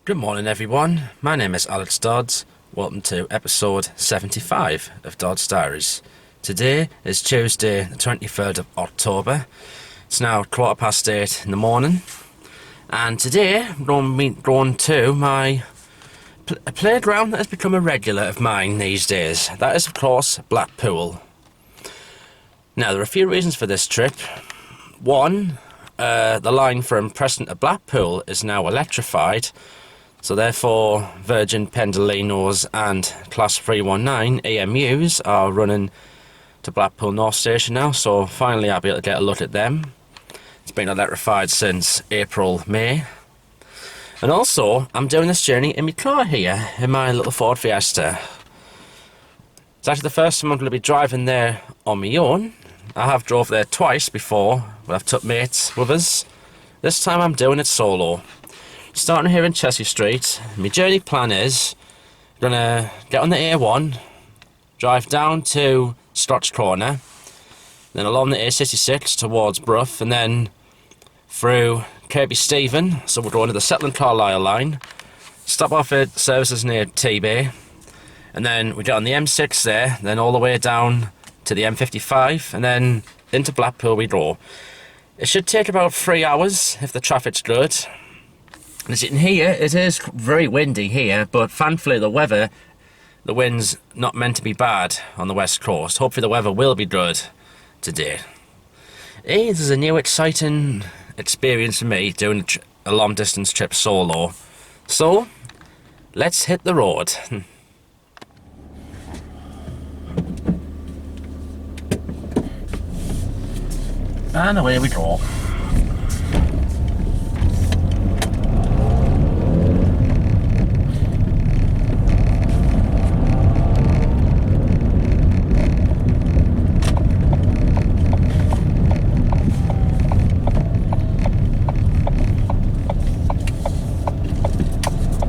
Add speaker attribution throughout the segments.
Speaker 1: Good morning everyone, my name is Alex Dodds. Welcome to episode 75 of Dodds Diaries. Today is Tuesday the 23rd of October. It's now 8:15 in the morning. And today I'm going to my a playground that has become a regular of mine these days. That is of course Blackpool. Now there are a few reasons for this trip. One, the line from Preston to Blackpool is now electrified. So therefore, Virgin Pendolinos and Class 319 EMUs are running to Blackpool North Station now, so finally I'll be able to get a look at them. It's been electrified since April, May. And also, I'm doing this journey in my car here, in my little Ford Fiesta. It's actually the first time I'm going to be driving there on my own. I have drove there twice before, but I've took mates with us. This time I'm doing it solo. Starting here in Chelsea Street, my journey plan is I'm gonna get on the A1, drive down to Scotch Corner, then along the A66 towards Brough, and then through Kirkby Stephen, so we're going to the Settling Carlisle line, stop off at services near T-Bay, and then we get on the M6 there, then all the way down to the M55, and then into Blackpool we go. It should take about 3 hours if the traffic's good. As you can hear, it is very windy here, but thankfully the wind's not meant to be bad on the west coast. Hopefully the weather will be good today. This is a new exciting experience for me, doing a long distance trip solo. So, let's hit the road. And away we go.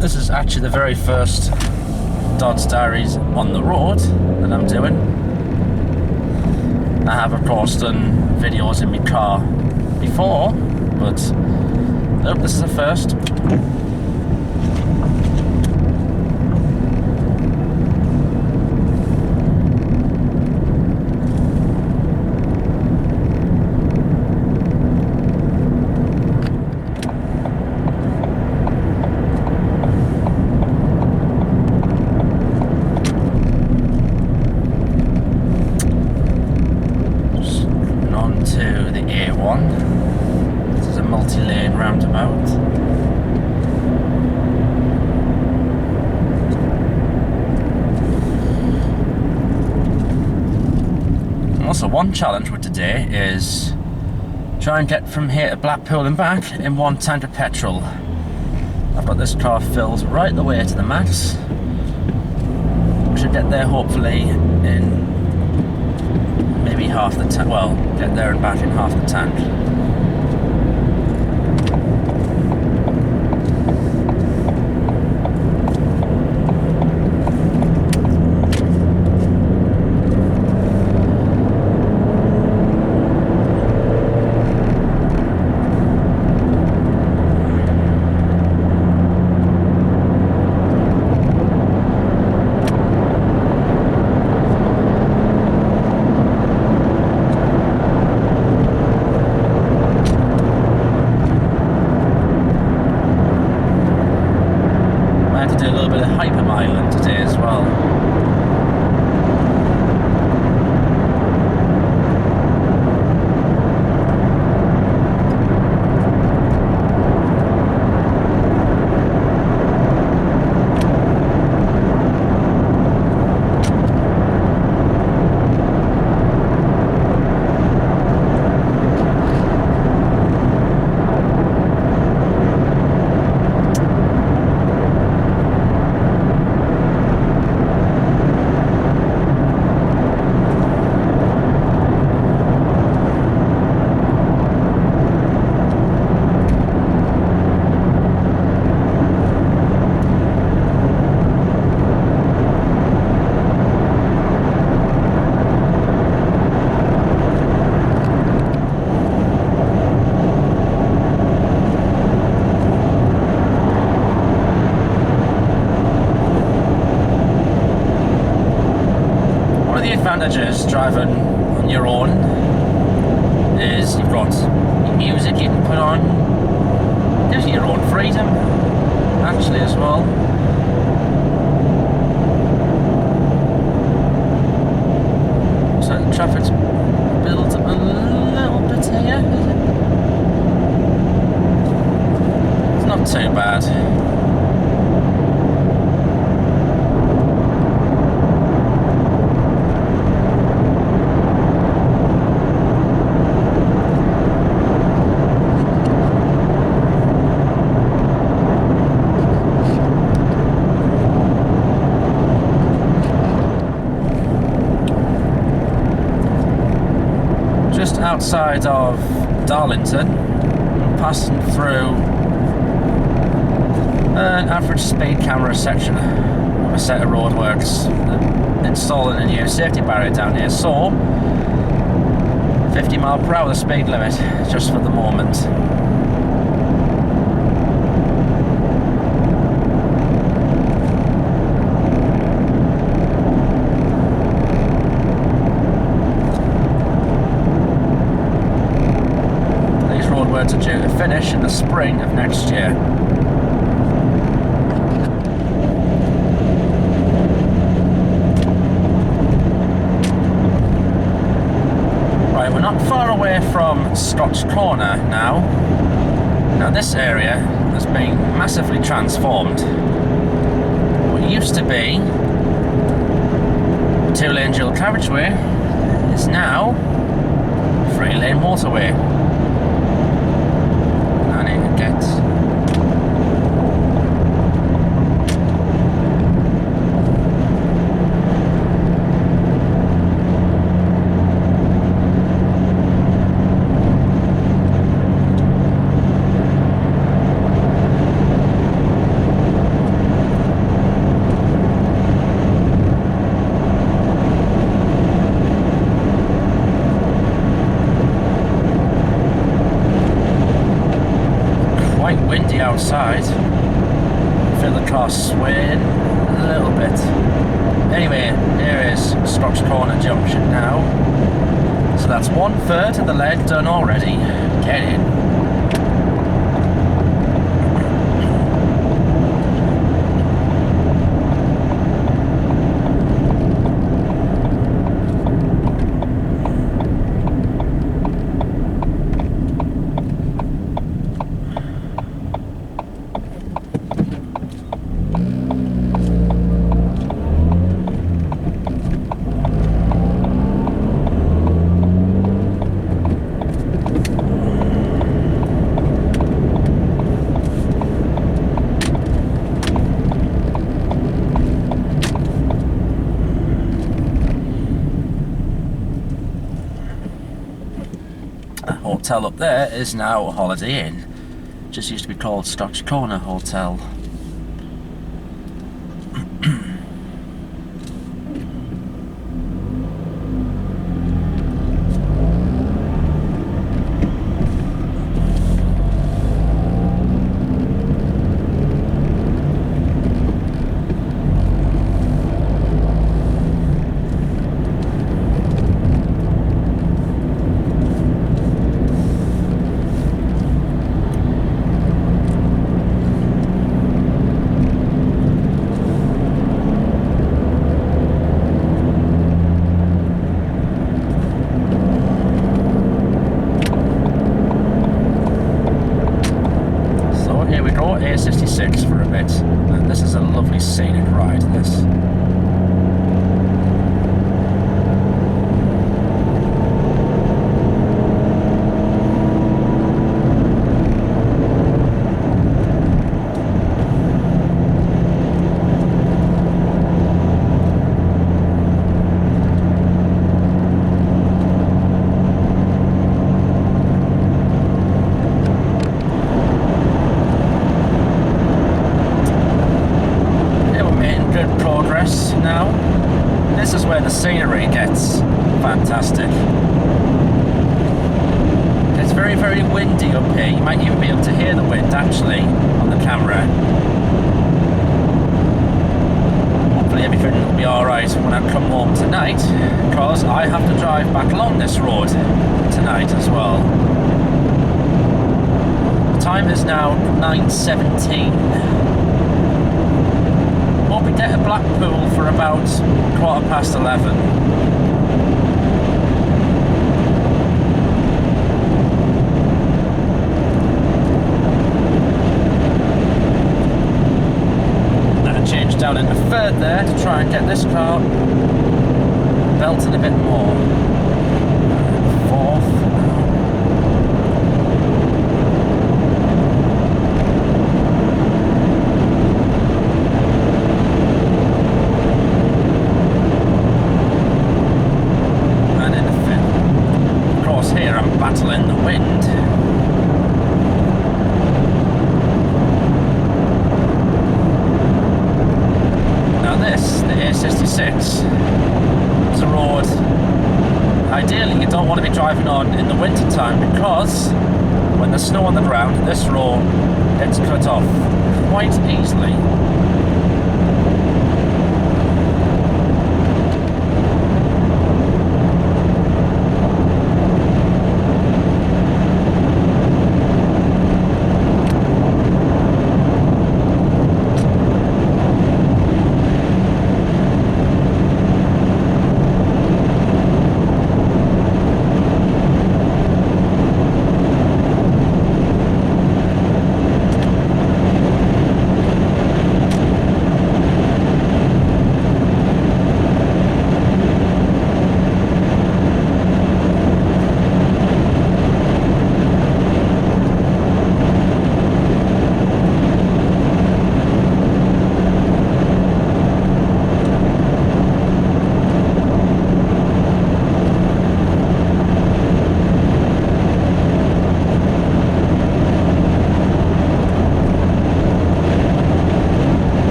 Speaker 1: This is actually the very first Dodds Diaries on the road that I'm doing. I have of course done videos in my car before, but nope, this is the first. Multi-lane roundabout. Also, one challenge with today is try and get from here to Blackpool and back in one tank of petrol. I've got this car filled right the way to the max. We should get there hopefully in maybe half the tank. Well, get there and back in half the tank. the advantages driving on your own is you've got music you can put on, gives you your own freedom actually as well. So the traffic's built up a little bit here, is it? It's not too bad. Outside of Darlington, passing through an average speed camera section of a set of roadworks, installing a new safety barrier down here, so 50 mile per hour the speed limit just for the moment. Are due to finish in the spring of next year. Right, we're not far away from Scotch Corner now. Now this area has been massively transformed. What used to be a 2-lane dual carriageway is now a 3-lane motorway. Outside, feel the car swaying a little bit. Anyway, here is Scotch Corner Junction now. So that's 1/3 of the leg done already. Get in. Hotel up there is now a Holiday Inn. Just used to be called Scotch Corner Hotel. For a bit, and this is a lovely scenic ride, this. The scenery gets fantastic. It's very, very windy up here. You might even be able to hear the wind actually on the camera. Hopefully everything will be alright when I come home tonight, because I have to drive back along this road tonight as well. The time is now 9:17. Won't be get to Blackpool for about 11:15. Down in the third there to try and get this car belting a bit more. Fourth. And in the fifth. Of course here I'm battling the wind. It's a road ideally you don't want to be driving on in the winter time, because when there's snow on the ground this road gets cut off quite easily.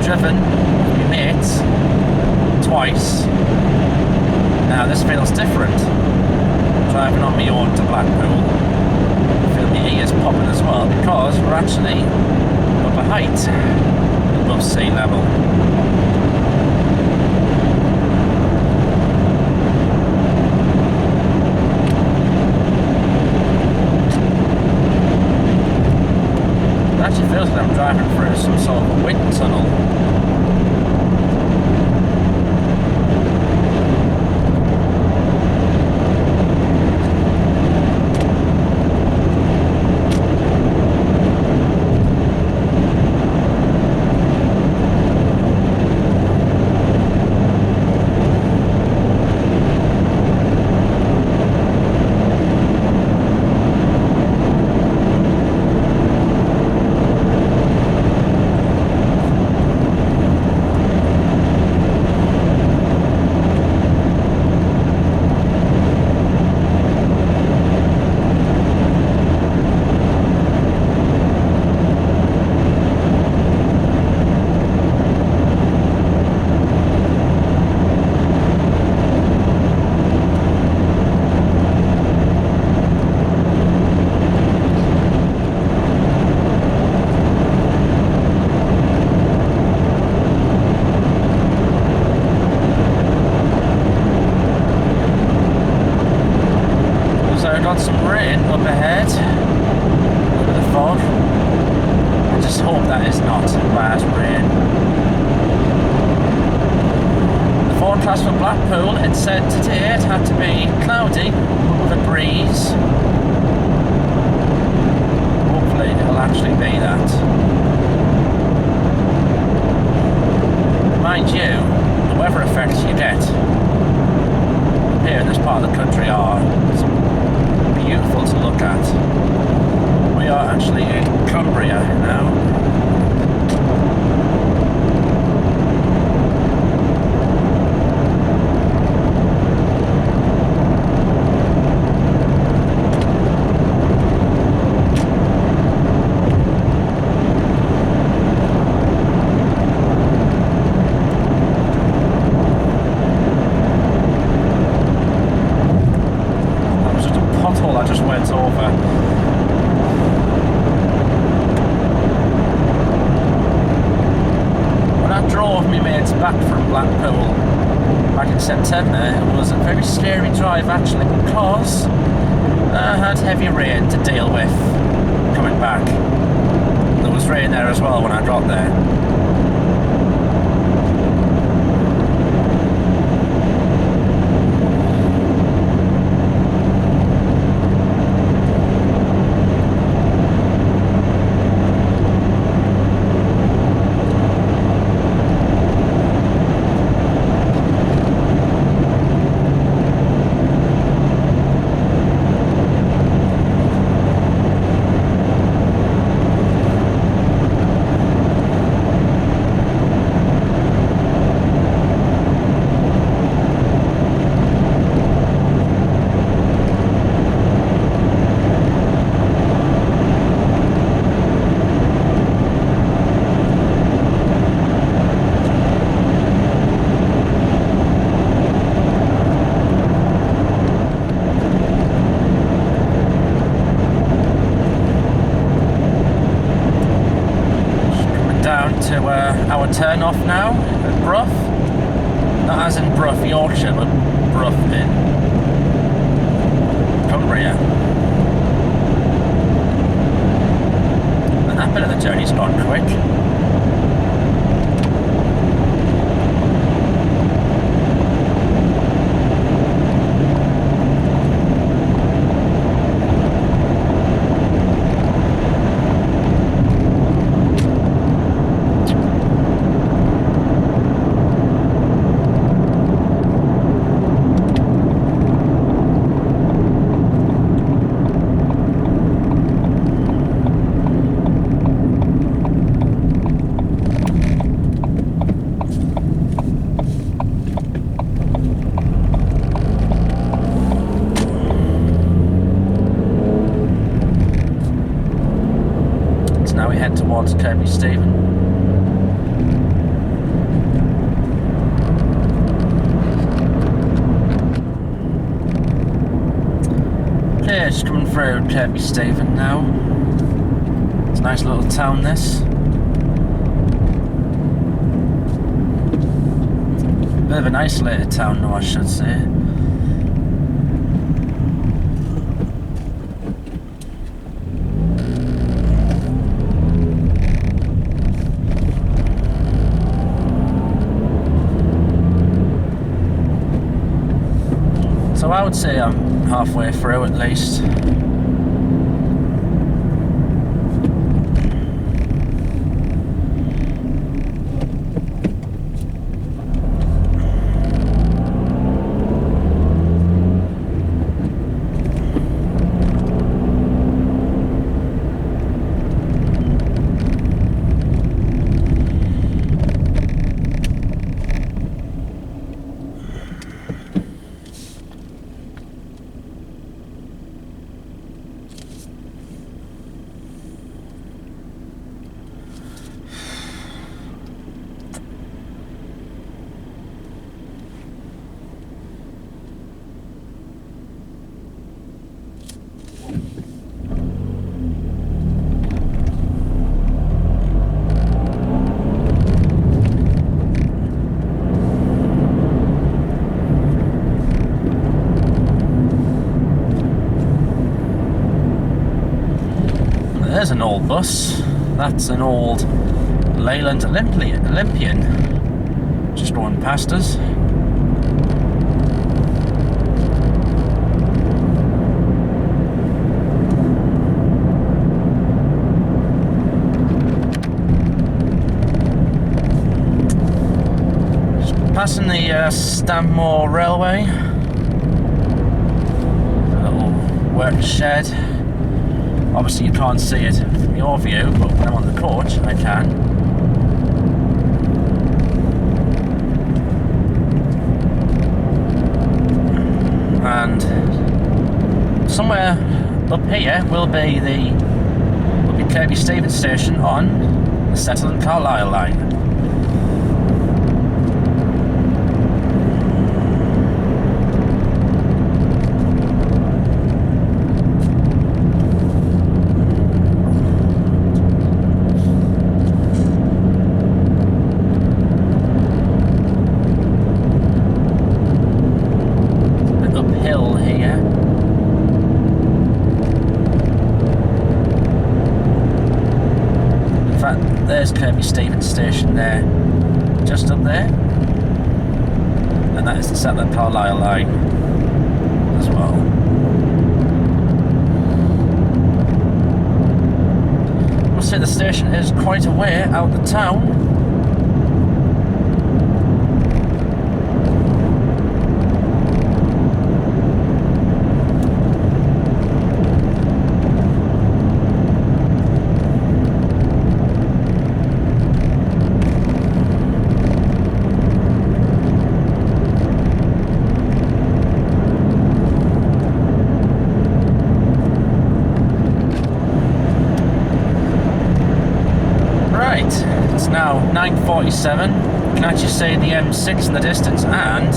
Speaker 1: Driven with my mates twice. Now this feels different. Driving on my own to Blackpool. I feel my ears popping as well, because we're actually up a height above sea level. It actually feels like I'm driving through some sort of a wind tunnel. Got some rain up ahead over the fog. I just hope that is not bad rain. The forecast for Blackpool, it said today it had to be cloudy with a breeze. Hopefully it'll actually be that. Mind you, the weather effects you get here in this part of the country are beautiful to look at. We are actually in Cumbria now. toll I just went over. When I drove my mates back from Blackpool back in September, it was a very scary drive actually, because I had heavy rain to deal with coming back. There was rain there as well when I got there. Our turn off now at Brough, not as in Brough, Yorkshire, but Brough in Cumbria. And that bit of the journey's gone quick. Now we head towards Kirkby Stephen. Yeah, just coming through Kirkby Stephen now. It's a nice little town, this. Bit of an isolated town, though, I should say. So I would say I'm halfway through at least. There's an old bus. That's an old Leyland Olympian just going past us. Just passing the Stanmore Railway. A little work shed. Obviously you can't see it from your view, but when I'm on the coach I can. And somewhere up here will be Kirkby Stephen station on the Settle and Carlisle line. there's Kirkby Stephen station there, just up there. And that is the Settler Carlisle line as well. I must say the station is quite a way out the town. It's now 9:47. You can actually see the M6 in the distance, and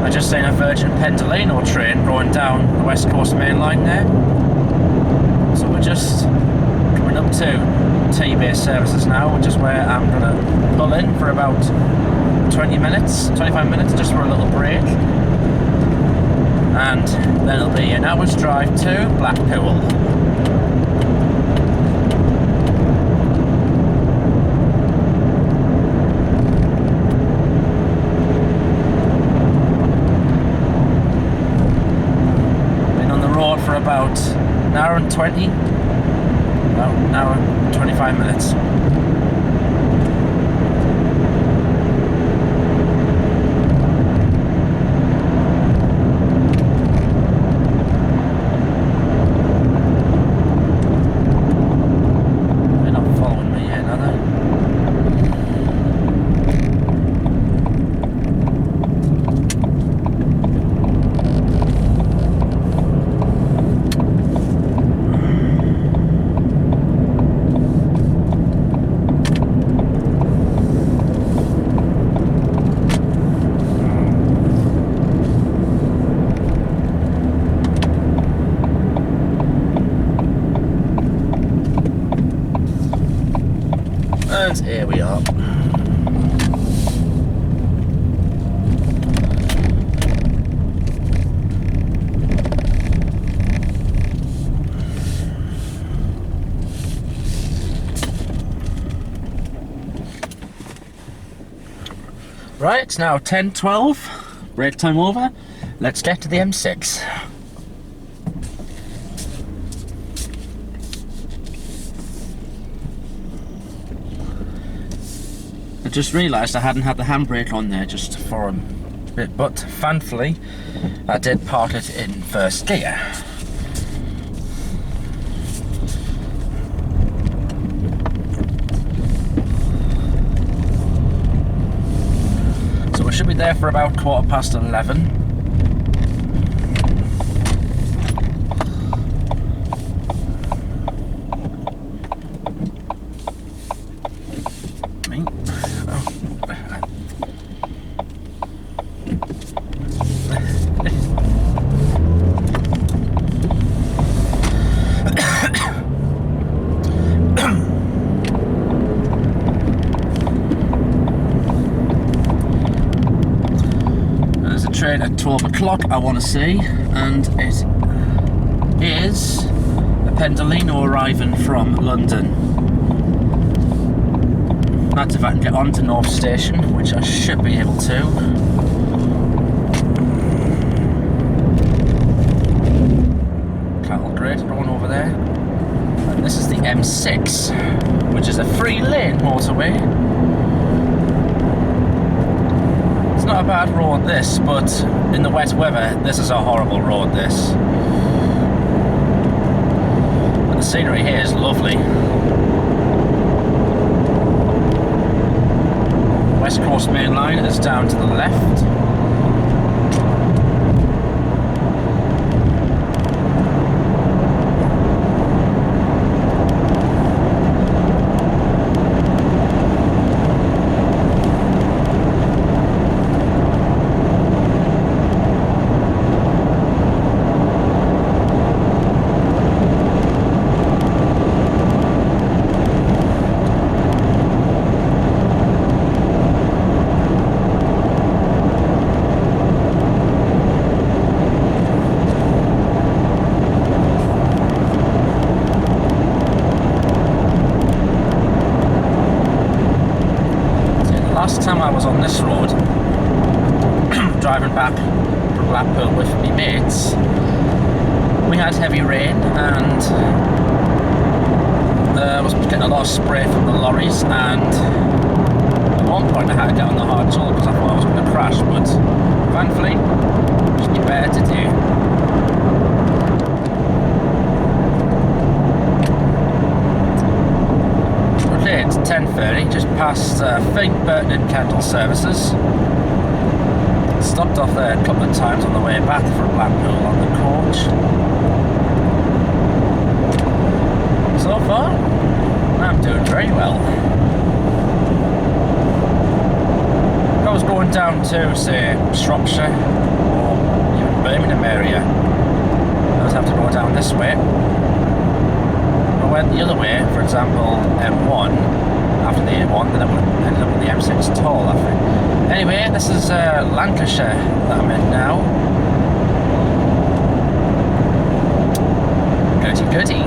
Speaker 1: I just seen a Virgin Pendolino train going down the West Coast Main Line there. So we're just coming up to T-base services now, which is where I'm going to pull in for about 25 minutes, just for a little break. And then it'll be an hour's drive to Blackpool. For about an hour and 20, about an hour and 25 minutes. They're not following me yet, are they? And here we are. Right, it's now 10:12, break time over. Let's get to the M6. I just realised I hadn't had the handbrake on there just for a bit, but thankfully I did park it in first gear. So we should be there for about 11:15. Train at 12 o'clock I want to see, and it is a Pendolino arriving from London. That's if I can get onto North Station, which I should be able to. Cattle grade going over there. And this is the M6, which is a 3-lane motorway. It's not a bad road this, but in the wet weather this is a horrible road this. But the scenery here is lovely. West Coast Main Line is down to the left. I was on this road, driving back from Blackpool with my mates, we had heavy rain and I was getting a lot of spray from the lorries, and at one point I had to get on the hard shoulder because I thought I was going to crash, but thankfully just better to do. Okay, it's 10:30, just past Fink, Burton and Kendal services. Stopped off there a couple of times on the way back from Blackpool on the coach. So far, I'm doing very well. If I was going down to, say, Shropshire or even Birmingham area, I would have to go down this way. If I went the other way, for example, M1, after the A1, then I would have ended up with the M6 toll, I think. Anyway, this is Lancashire that I'm in now. Goody goody.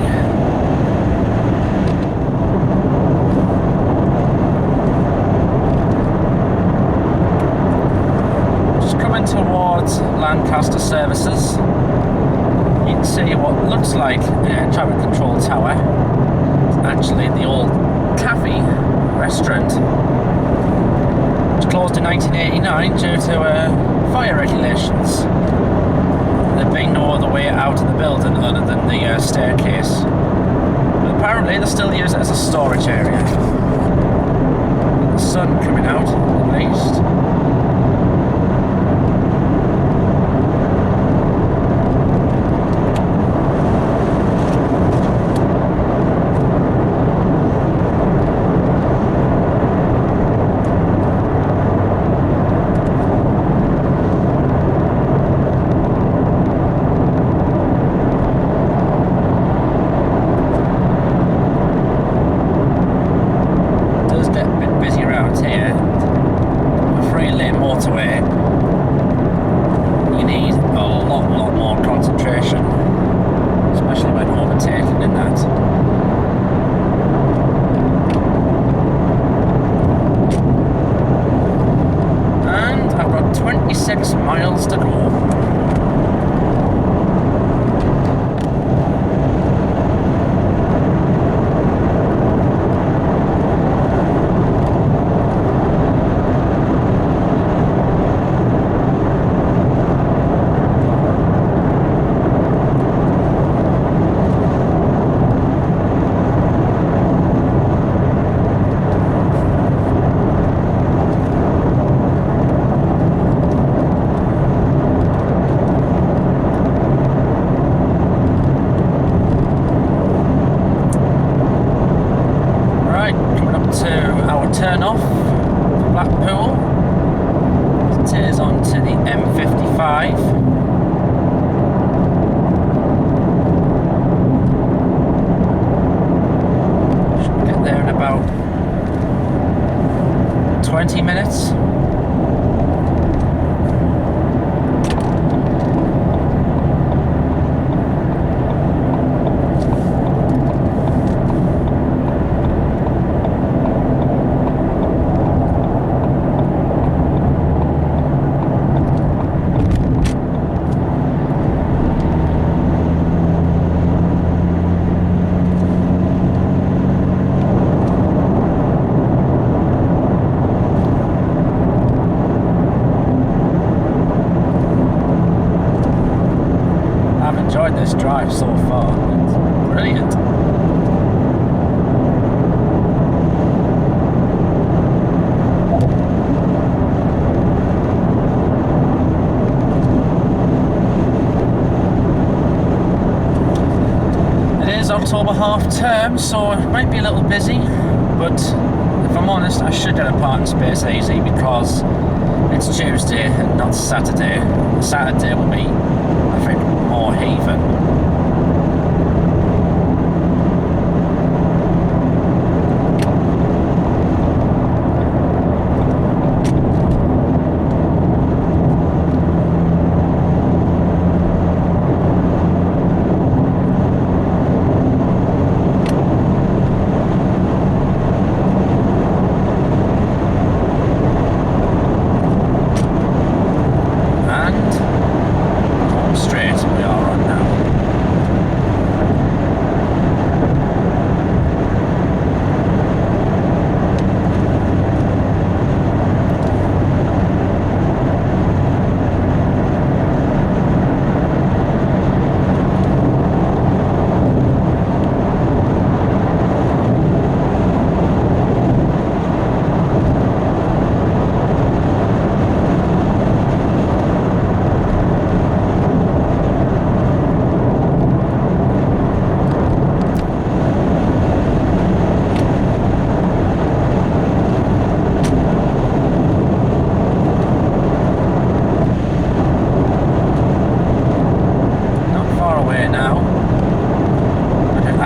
Speaker 1: Just coming towards Lancaster services. You can see what looks like a traffic control tower. It's actually the old cafe restaurant, which closed in 1989 due to fire regulations. There being no other way out of the building other than the staircase. But apparently they still use it as a storage area. The sun coming out, at least. Turn off for Blackpool. It is onto the M55. Should get there in about 20 minutes. This drive so far, it's brilliant. It is October half term, so it might be a little busy, but if I'm honest, I should get a parking space easy because it's Tuesday and not Saturday. Saturday will be, I think, more heathen.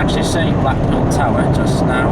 Speaker 1: actually seeing Blackpool Tower just now.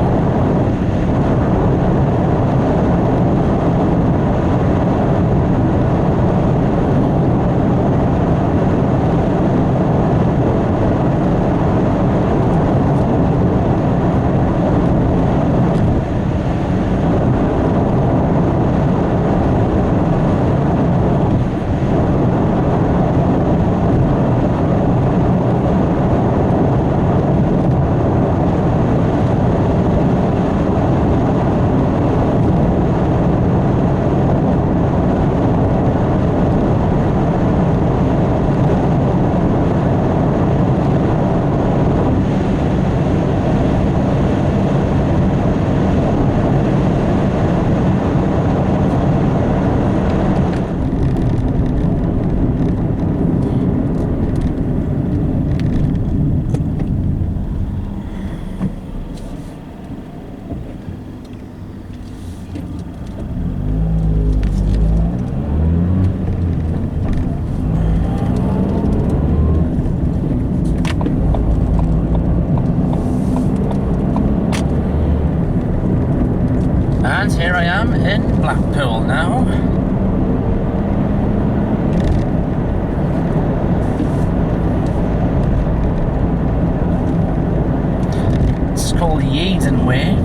Speaker 1: And here I am in Blackpool now. It's called the Eden Way.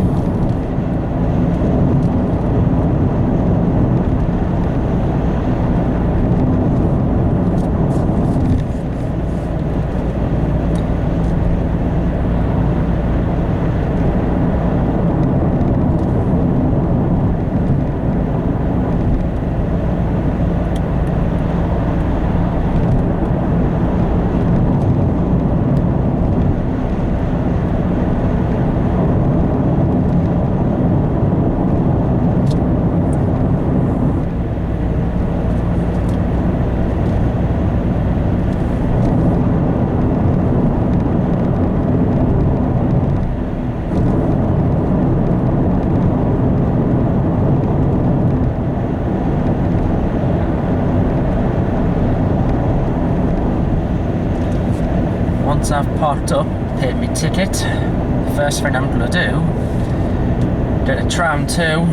Speaker 1: Once I've parked up, paid my ticket, the first thing I'm going to do, get a tram to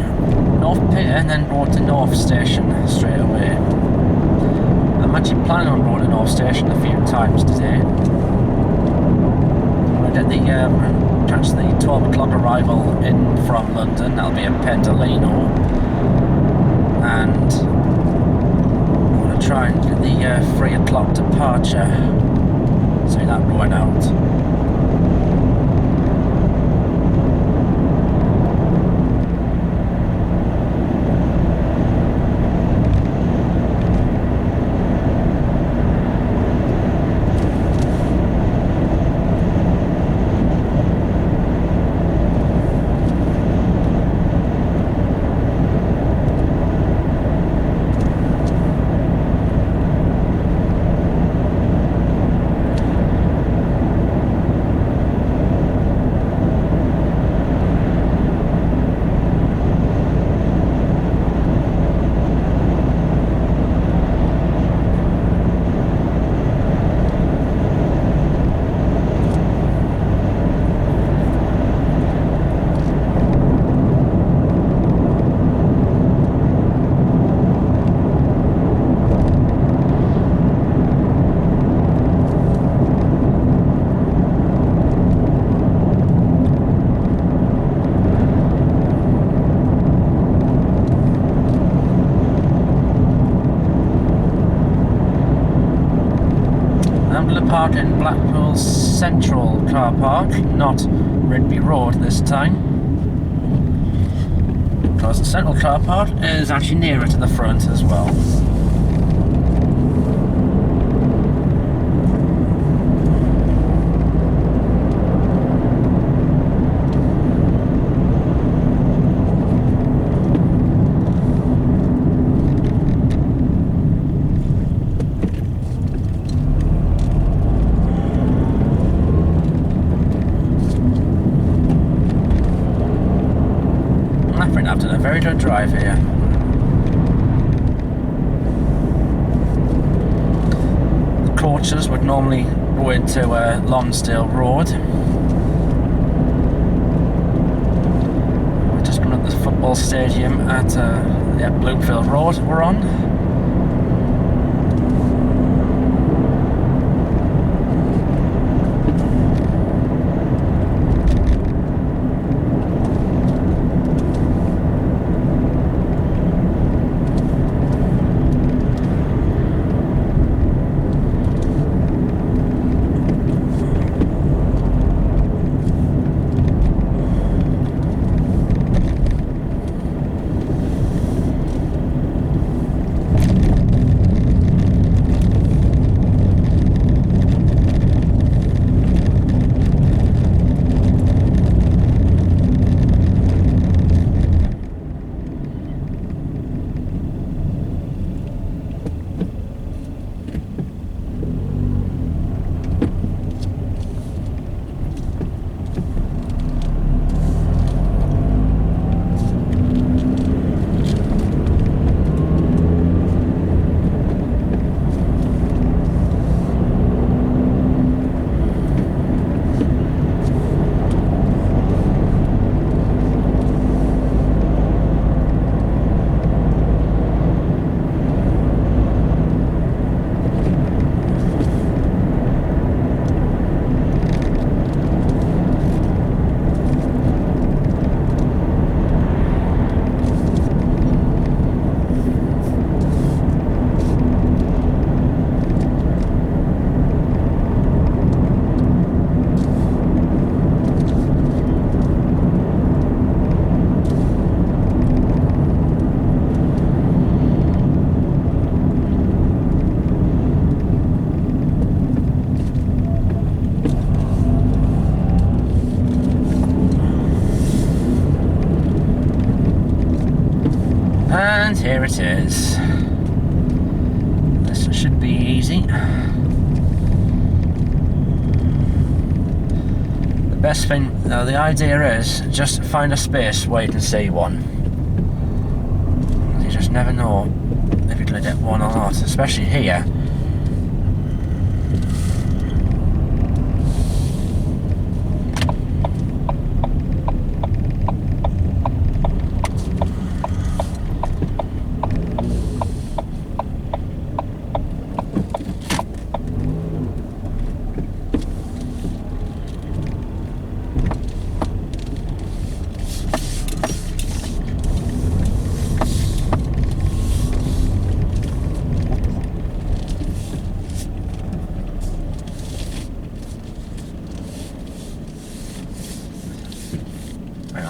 Speaker 1: North Pier and then go to North Station straight away. I'm actually planning on going to North Station a few times today. When I get catch the 12 o'clock arrival in from London, that'll be at Pendolino, and I'm going to try and get the 3 o'clock departure. See that going out. Park in Blackpool's central car park, not Rigby Road this time, because the central car park is actually nearer to the front as well. I've done a very good drive here. The coaches would normally go into Lonsdale Road, football stadium at Bloomfield Road we're on. And here it is. This should be easy. The best thing, the idea is just find a space where you can see one. You just never know if you're going to get one or not, especially here.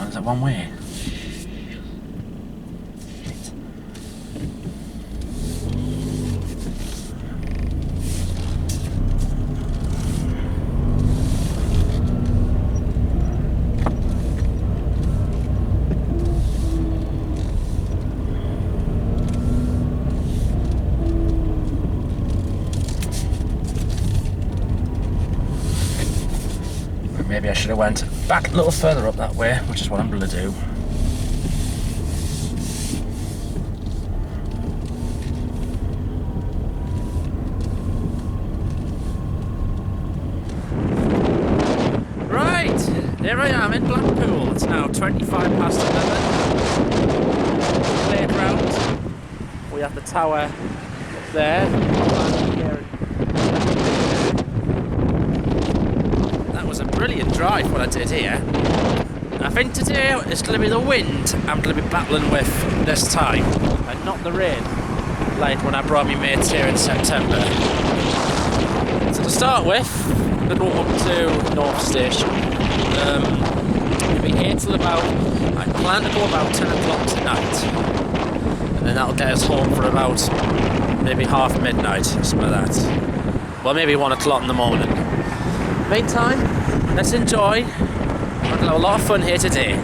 Speaker 1: Is it one way? Shit. Maybe I should have went back a little further up that way, which is what I'm going to do. Right, here I am in Blackpool. It's now 25 past 11. Playground. We have the tower up there. That was a brilliant drive what I did here. I think today it's going to be the wind I'm going to be battling with this time, and not the rain like when I brought my mates here in September. So to start with, I'm going to go up to North Station. We'll be here till about, I plan to go about 10 o'clock tonight, and then that'll get us home for about maybe half midnight, something like that. Well, maybe 1 o'clock in the morning. Meantime, let's enjoy. We're going to have a lot of fun here today.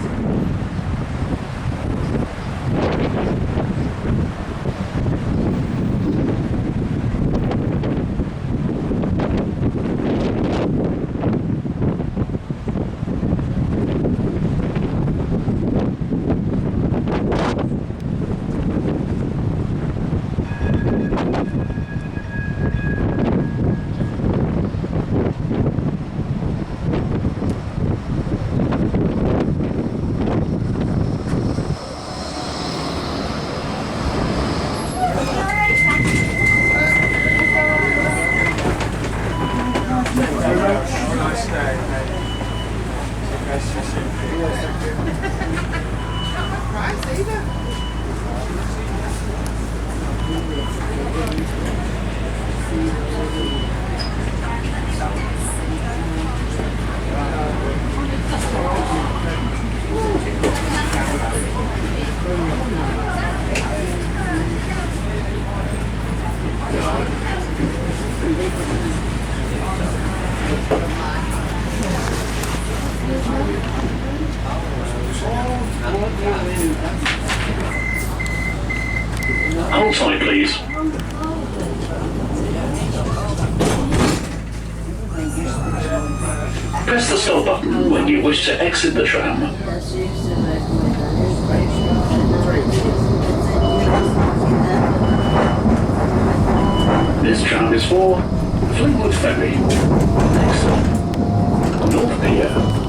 Speaker 2: Hold tight, please. Press the stop button when you wish to exit the tram. This tram is for Fleetwood Ferry. Next stop, North Pier.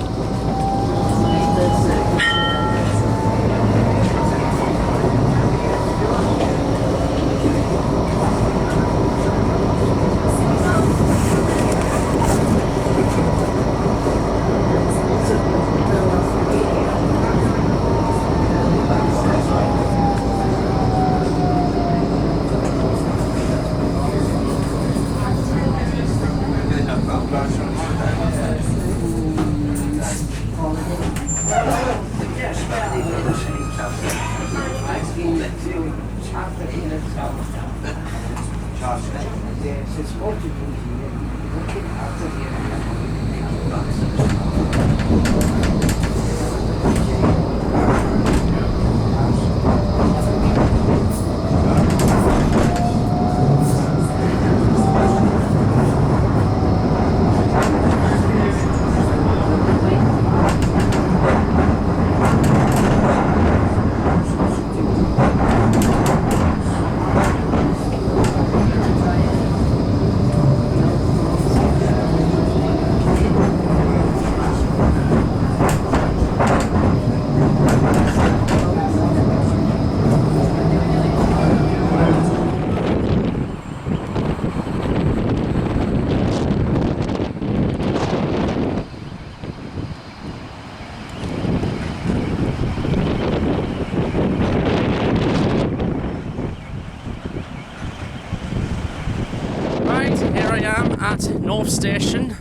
Speaker 1: North Station,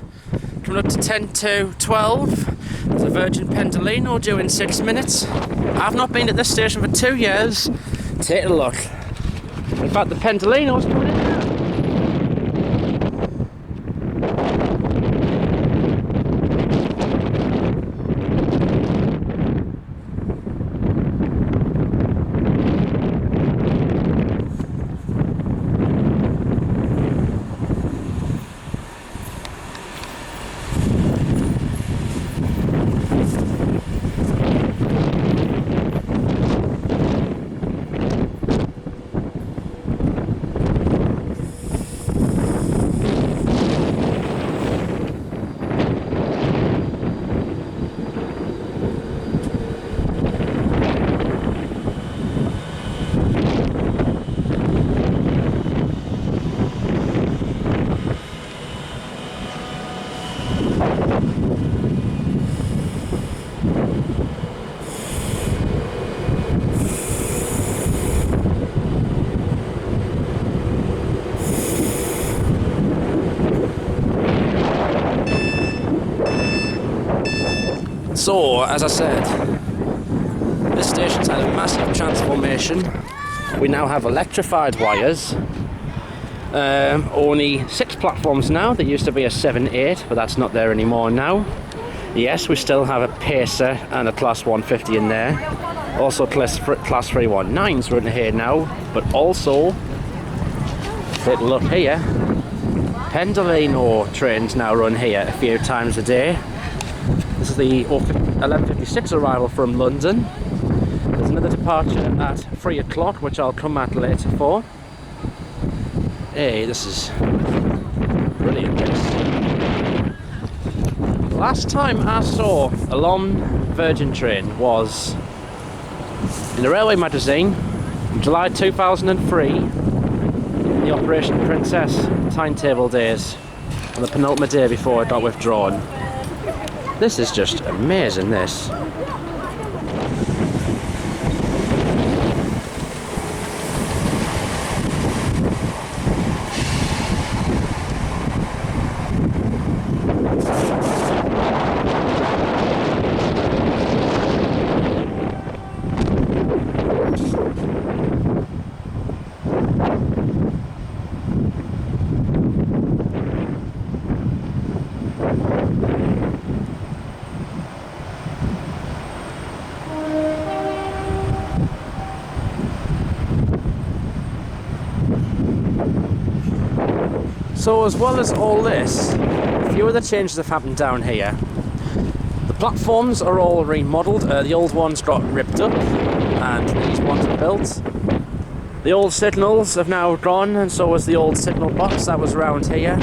Speaker 1: coming up to 10 to 12. There's a Virgin Pendolino due in 6 minutes. I've not been at this station for 2 years. Take a look. In fact, the Pendolino's coming in now. So, as I said, this station's had a massive transformation. We now have electrified wires. Only 6 platforms now. There used to be a 7, 8, but that's not there anymore now. Yes, we still have a Pacer and a Class 150 in there. Also Class 319s running here now, but also, take a look here, Pendolino trains now run here a few times a day. This is the 11:56 arrival from London. There's another departure at 3 o'clock, which I'll come at later for. Hey, this is brilliant, this. Last time I saw a long Virgin train was in the Railway magazine in July 2003, in the Operation Princess timetable days, on the penultimate day before it got withdrawn. This is just amazing, this. So as well as all this, a few other changes have happened down here. The platforms are all remodelled. The old ones got ripped up and these ones are built. The old signals have now gone, and so has the old signal box that was around here.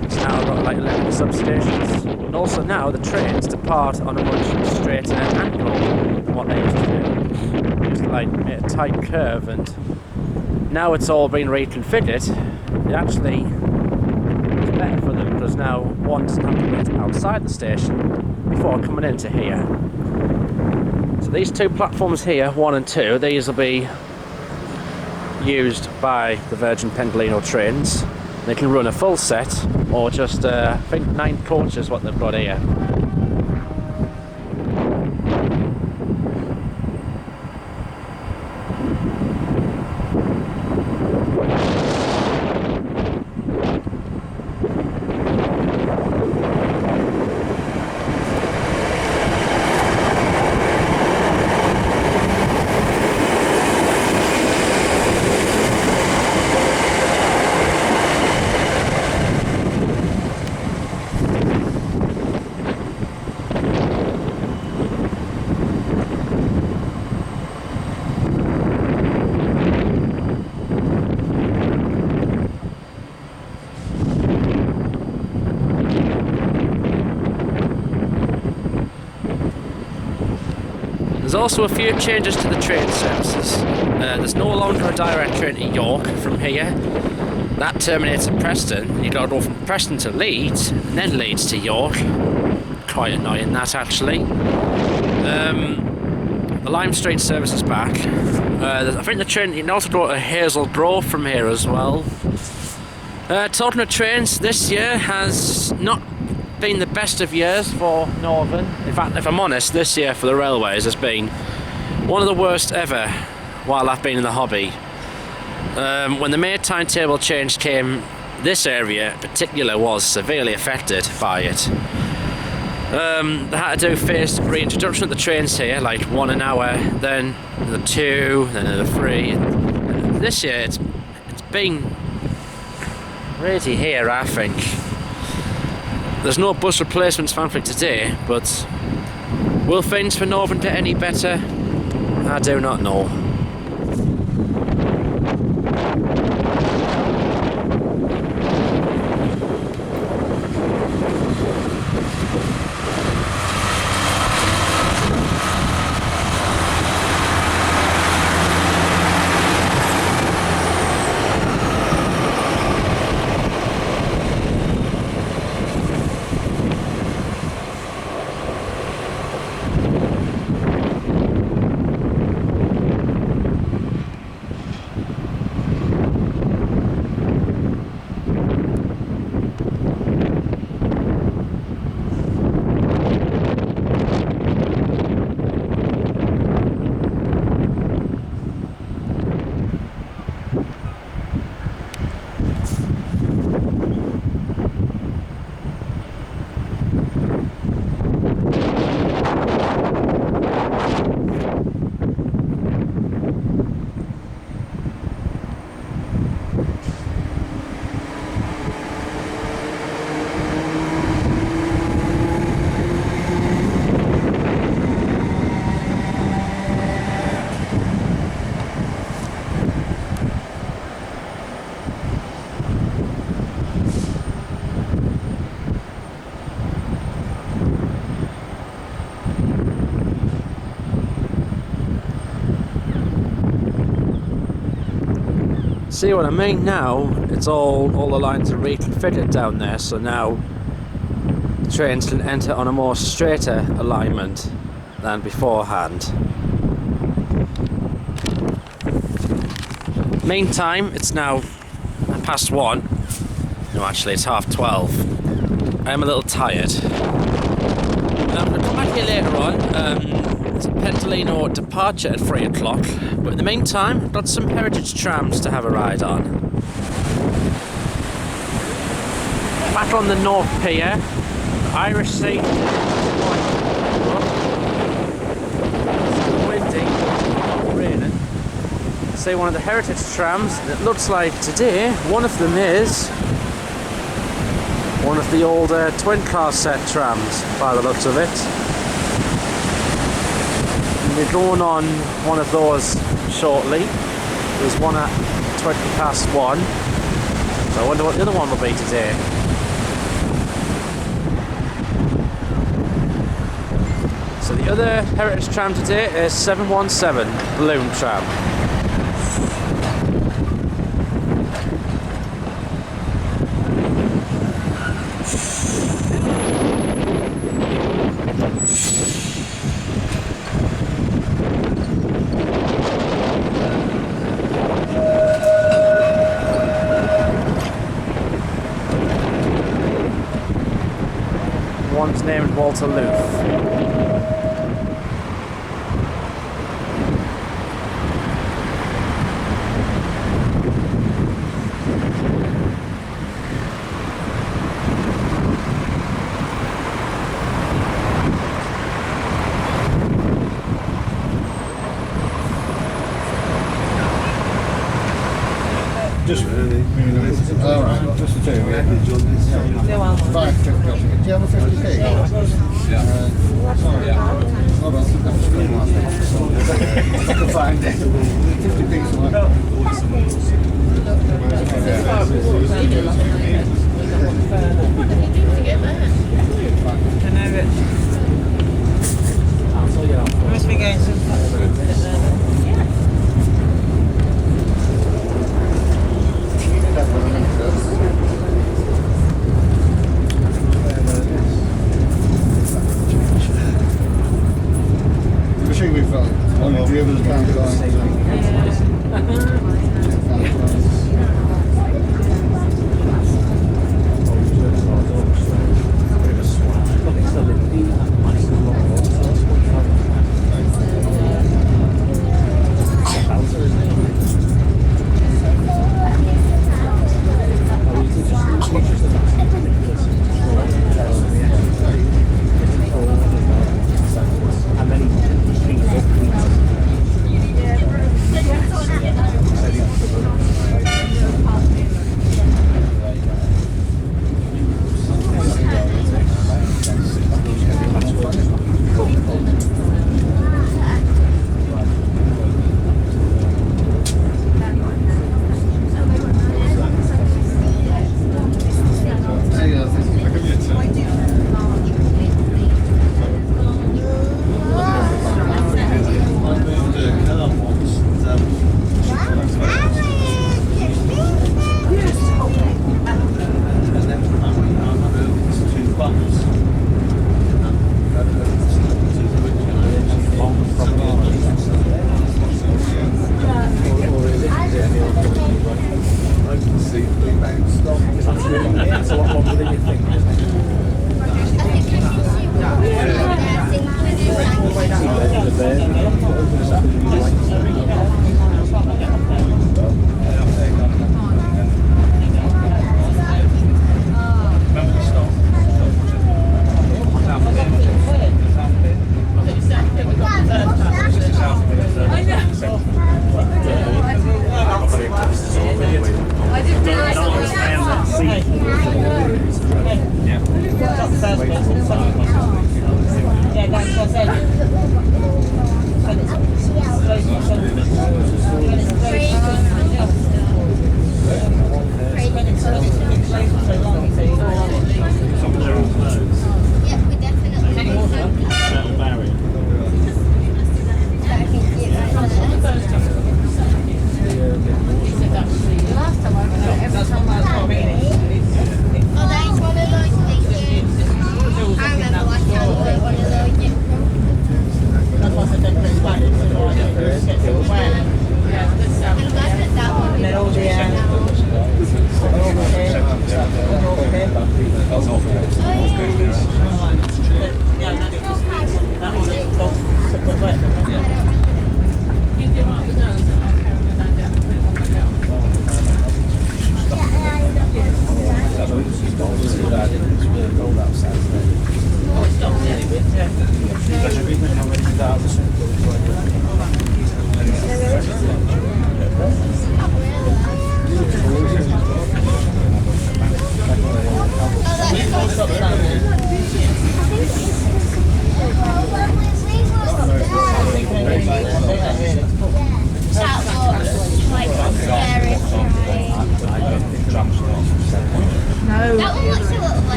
Speaker 1: It's now got like 11 substations. And also now the trains depart on a much straighter angle than what they used to do. It used to like make a tight curve, and now it's all been reconfigured. It actually is better for them because now one doesn't have to wait outside the station before coming into here. So these two platforms here, 1 and 2, these will be used by the Virgin Pendolino trains. They can run a full set or just I think 9 coaches what they've got here. There's also a few changes to the train services. There's no longer a direct train to York from here. That terminates at Preston. You've got to go from Preston to Leeds, and then Leeds to York. Quite annoying, that actually. The Lime Street service is back. I think the train, you can also go to Hazel Grove from here as well. Talking of trains, this year has not been the best of years for Northern. In fact, if I'm honest, this year for the railways has been one of the worst ever while I've been in the hobby. When the May timetable change came, this area in particular was severely affected by it. They had to do phased reintroduction of the trains here, like 1 an hour, then the 2, then the 3. And this year it's been really here, I think. There's no bus replacements found for today, but will things for Northern get any better? I do not know. See what I mean now? It's all the lines are reconfigured down there, so now trains can enter on a more straighter alignment than beforehand. Meantime, it's now past 1. No, actually, it's 12:30. I'm a little tired. I'm going to come back here later on. It's a Pentalino departure at 3 o'clock. But in the meantime, I've got some heritage trams to have a ride on. Back on the North Pier, Irish Sea. It's windy, not raining. See one of the heritage trams. It looks like today one of them is one of the older twin car set trams by the looks of it. And we're going on one of those shortly. There's one at 1:20. So I wonder what the other one will be today. So the other heritage tram today is 717 Balloon Tram. One's named Walter Loof.
Speaker 3: Just really. All right, just the two. Yeah. 5 trip do you have a 50p? Yeah. Sorry. Hold on, I'm just going to I can find it. 50p's worth.
Speaker 4: Must be going to
Speaker 3: We've got one of the others can't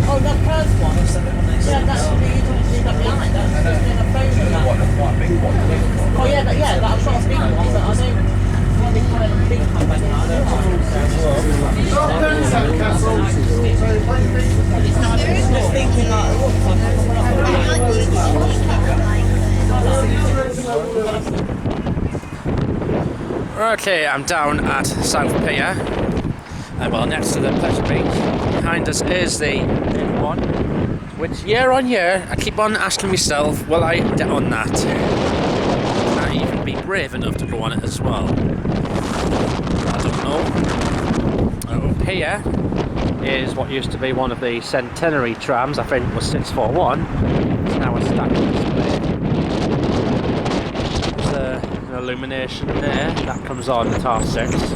Speaker 4: Oh, that first one. Yeah, that's the behind. That's the phone. Oh yeah, that's not a big one, but I know. They kind of big one back now. Just thinking
Speaker 1: Okay, I'm down at South Pier, well, next to the pleasure beach. Behind us is the big one, which year on year I keep on asking myself, will I get on that? Can I even be brave enough to go on it as well? I don't know. Up here is what used to be one of the centenary trams. I think it was 641. It's now a stack display. There's an illumination there that comes on at 6:30.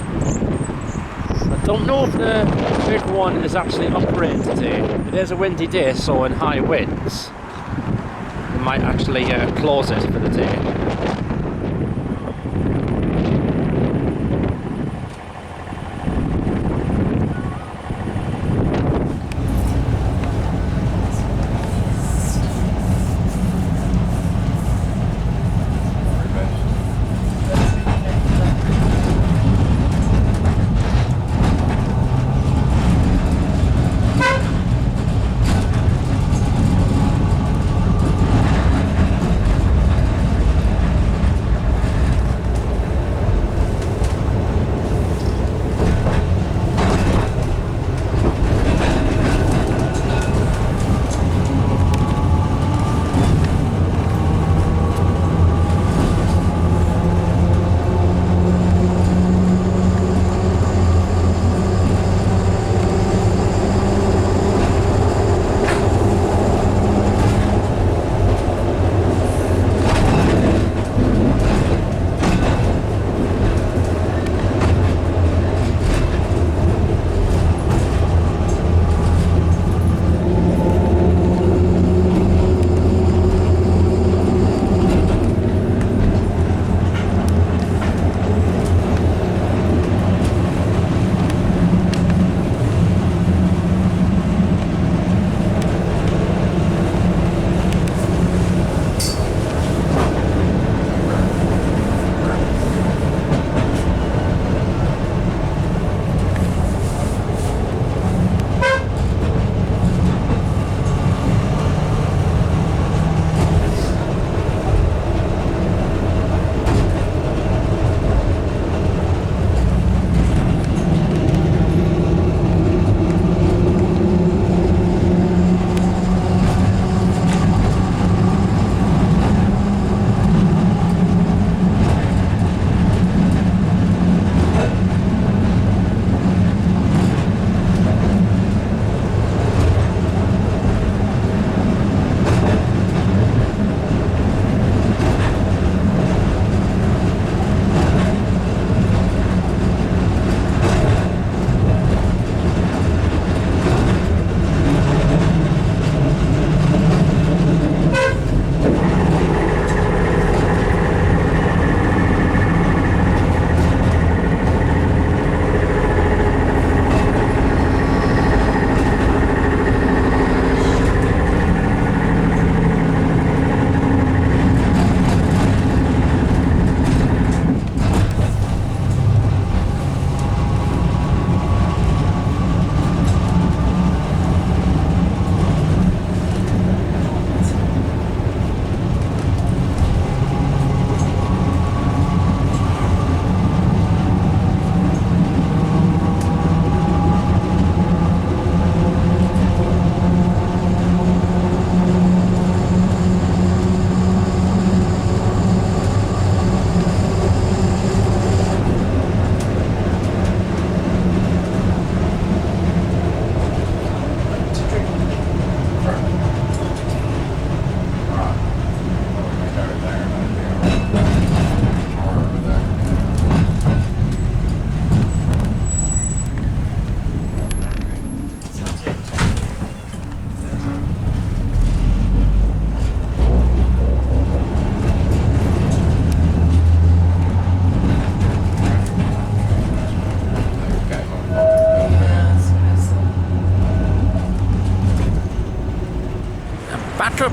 Speaker 1: I don't know if the big one is actually operating today. It is a windy day, so in high winds they might actually close it for the day.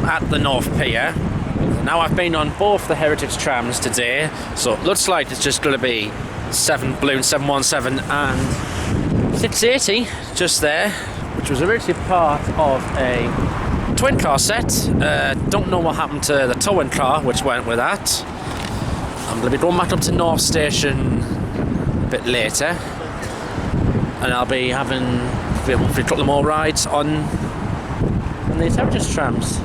Speaker 1: at the North Pier. Now I've been on both the heritage trams today, so it looks like it's just going to be Balloon 717 and 680 just there, which was originally part of a twin car set. Don't know what happened to the towing car which went with that. I'm going to be going back up to North Station a bit later, and I'll be having a couple of more rides on these heritage trams.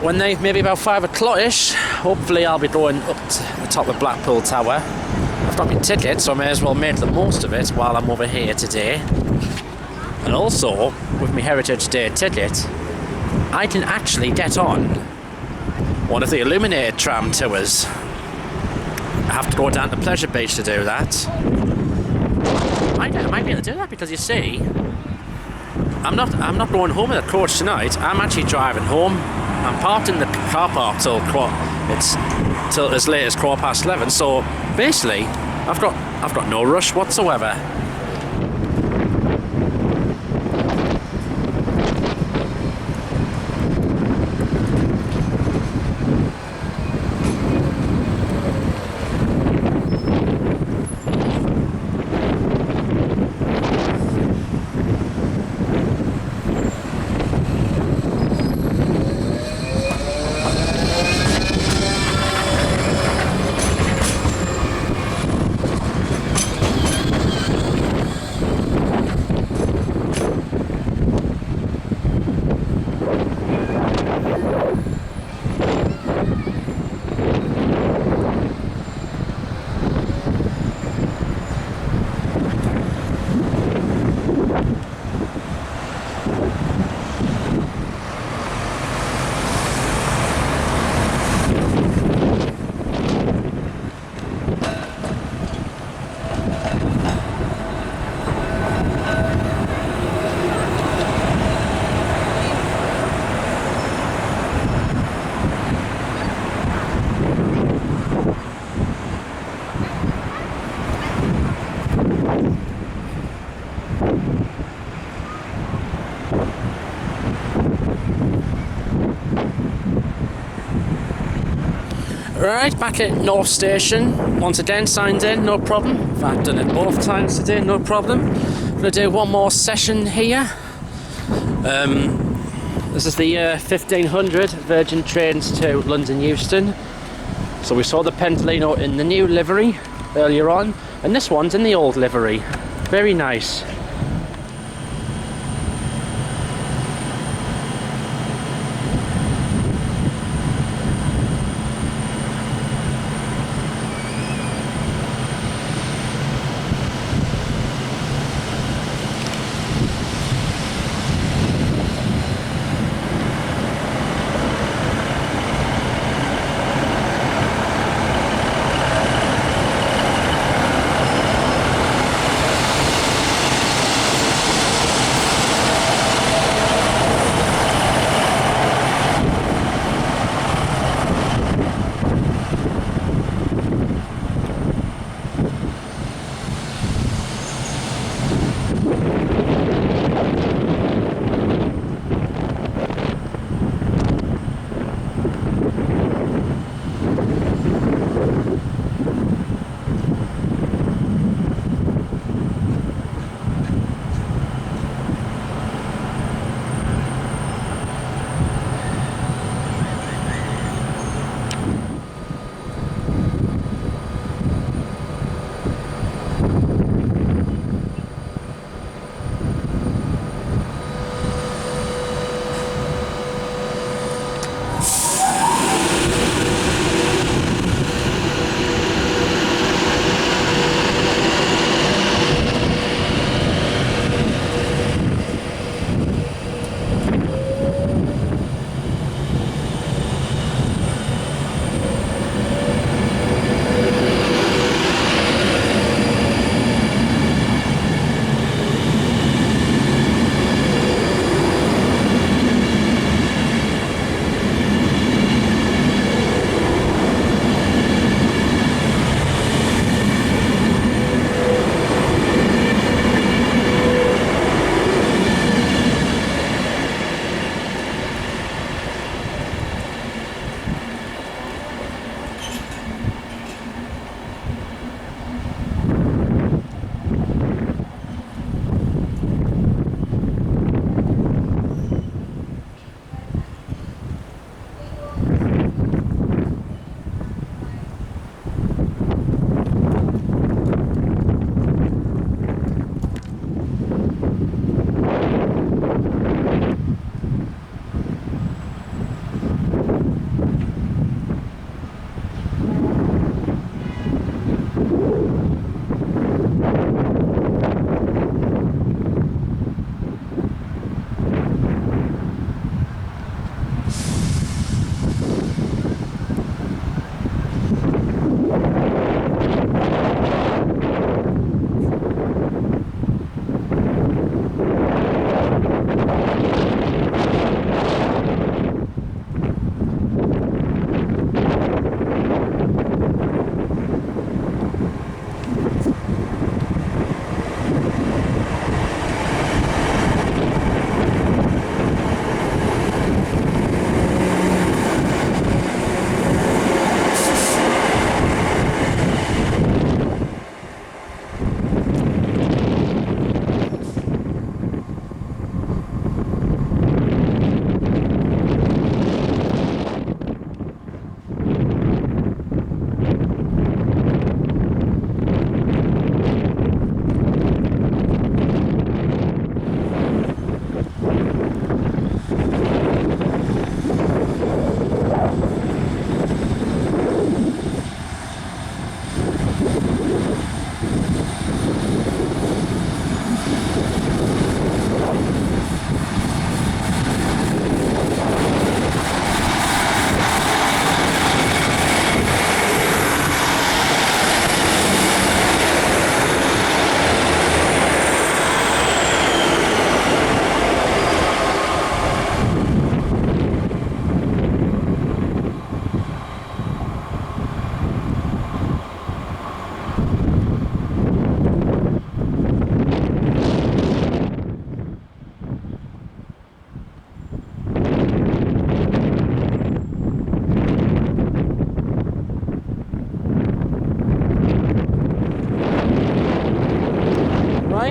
Speaker 1: When they maybe about 5 o'clock-ish, hopefully I'll be going up to the top of Blackpool Tower. I've got my ticket, so I may as well make the most of it while I'm over here today. And also, with my Heritage Day ticket, I can actually get on one of the Illuminated tram tours. I have to go down to Pleasure Beach to do that. I might be able to do that because, you see, I'm not going home in a coach tonight. I'm actually driving home. I'm parked in the car park till as late as 11:15. So basically, I've got no rush whatsoever. Right, back at North Station, once again signed in, no problem. In fact, I've done it both times today, no problem. I'm going to do one more session here. This is the 1500 Virgin trains to London Euston. So we saw the Pendolino in the new livery earlier on, and this one's in the old livery. Very nice.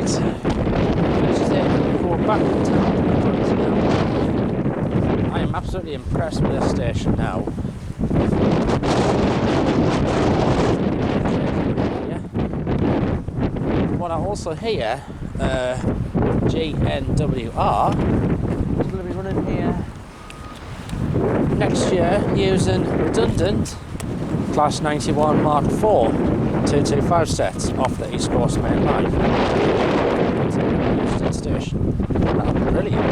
Speaker 1: Right, finishes it. Go back to town. I am absolutely impressed with this station now. What I also hear, GNWR is going to be running here next year using redundant Class 91 Mark IV 225 sets off the East Coast Main Line. Euston Station. That'll be brilliant.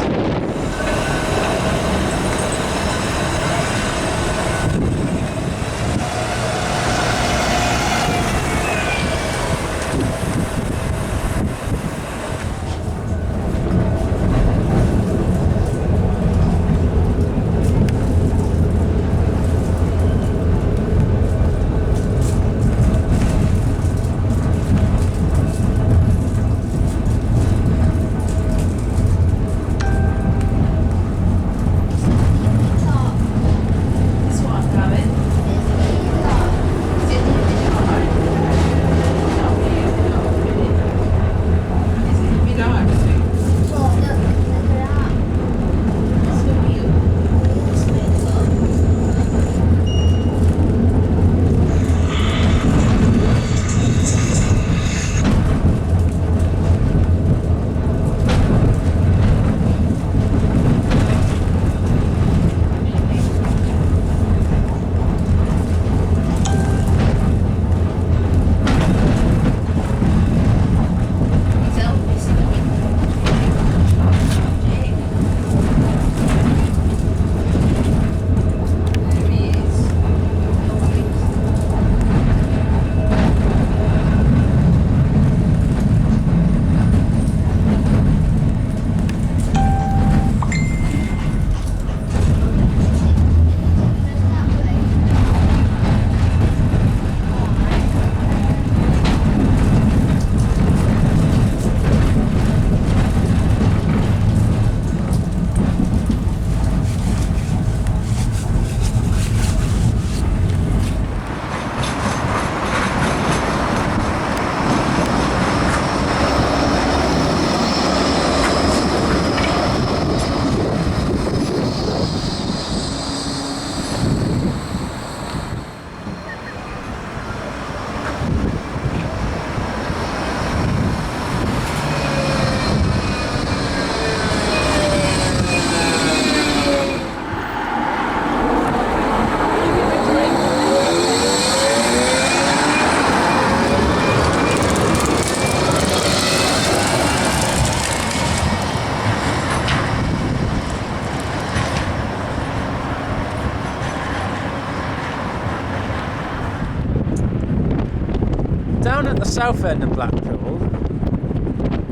Speaker 1: Down at the south end of Blackpool,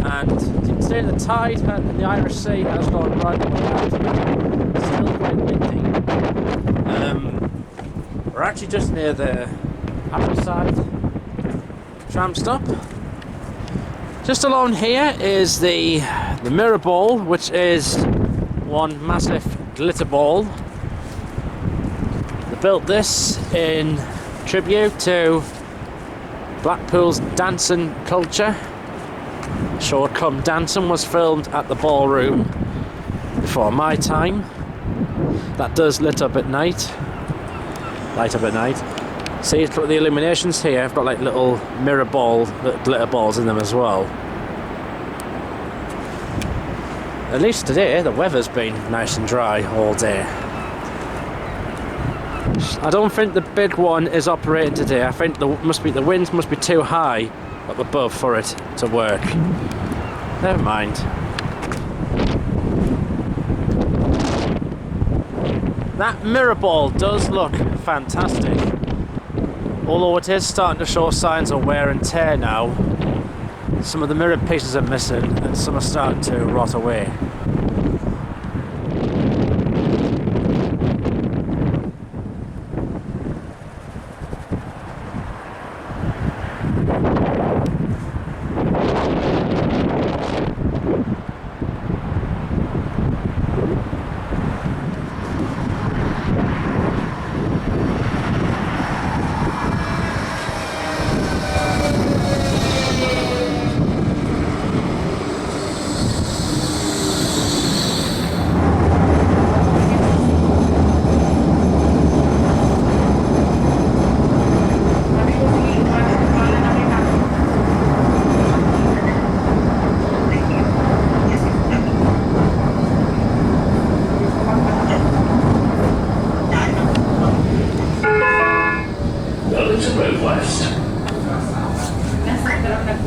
Speaker 1: and you can see the tide in the Irish Sea has gone right the way out. It's still quite windy. We're actually just near the Seaside tram stop. Just along here is the mirror ball, which is one massive glitter ball. They built this in tribute to Blackpool's dancing culture. Short Come Dancing was filmed at the ballroom before my time. That does light up at night. See, it's got the illuminations here. I've got like little mirror ball, glitter balls in them as well. At least today, the weather's been nice and dry all day. I don't think the big one is operating today. I think the winds must be too high up above for it to work. Never mind. That mirror ball does look fantastic. Although it is starting to show signs of wear and tear now. Some of the mirror pieces are missing and some are starting to rot away. next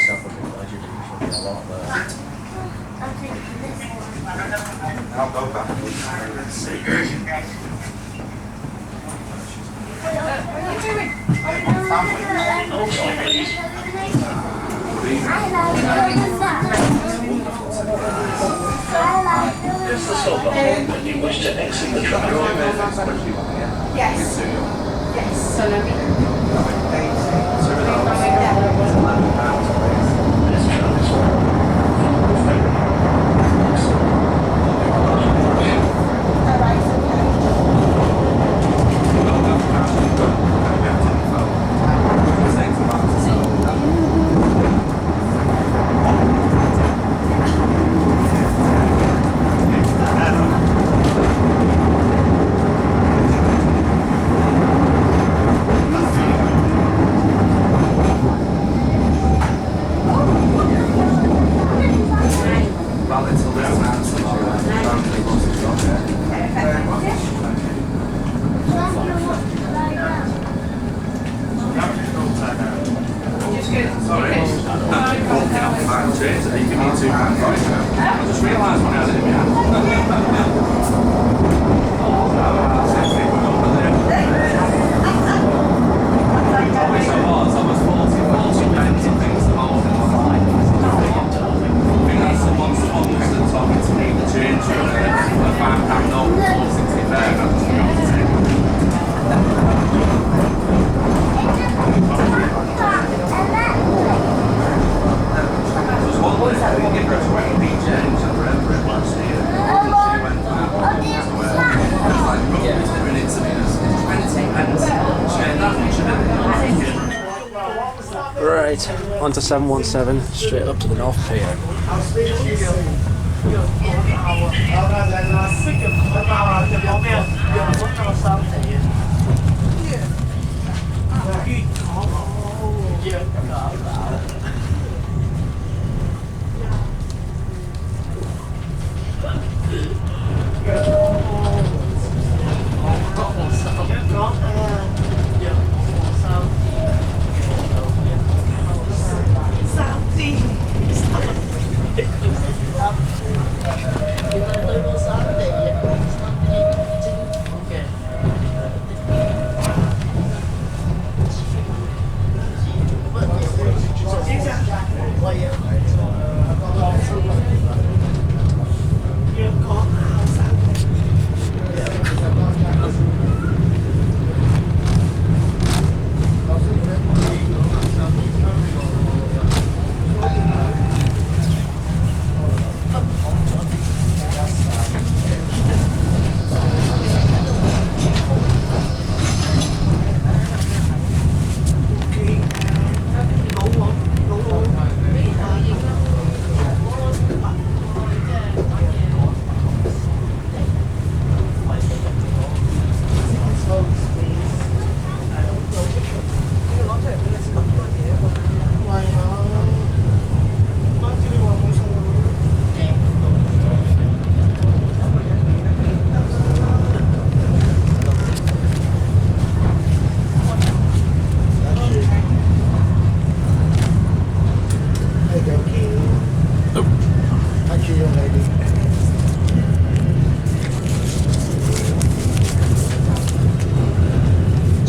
Speaker 1: stop will be budgeted. Should be a lot there. I'll go back.
Speaker 2: Hold tight, please. Press the stop button when you wish to exit the tram.
Speaker 5: Yes. Yes. So no.
Speaker 2: This tram is for Blackpool Ferry.
Speaker 5: Alright,
Speaker 1: Right, on to 717, straight up to the North Pier.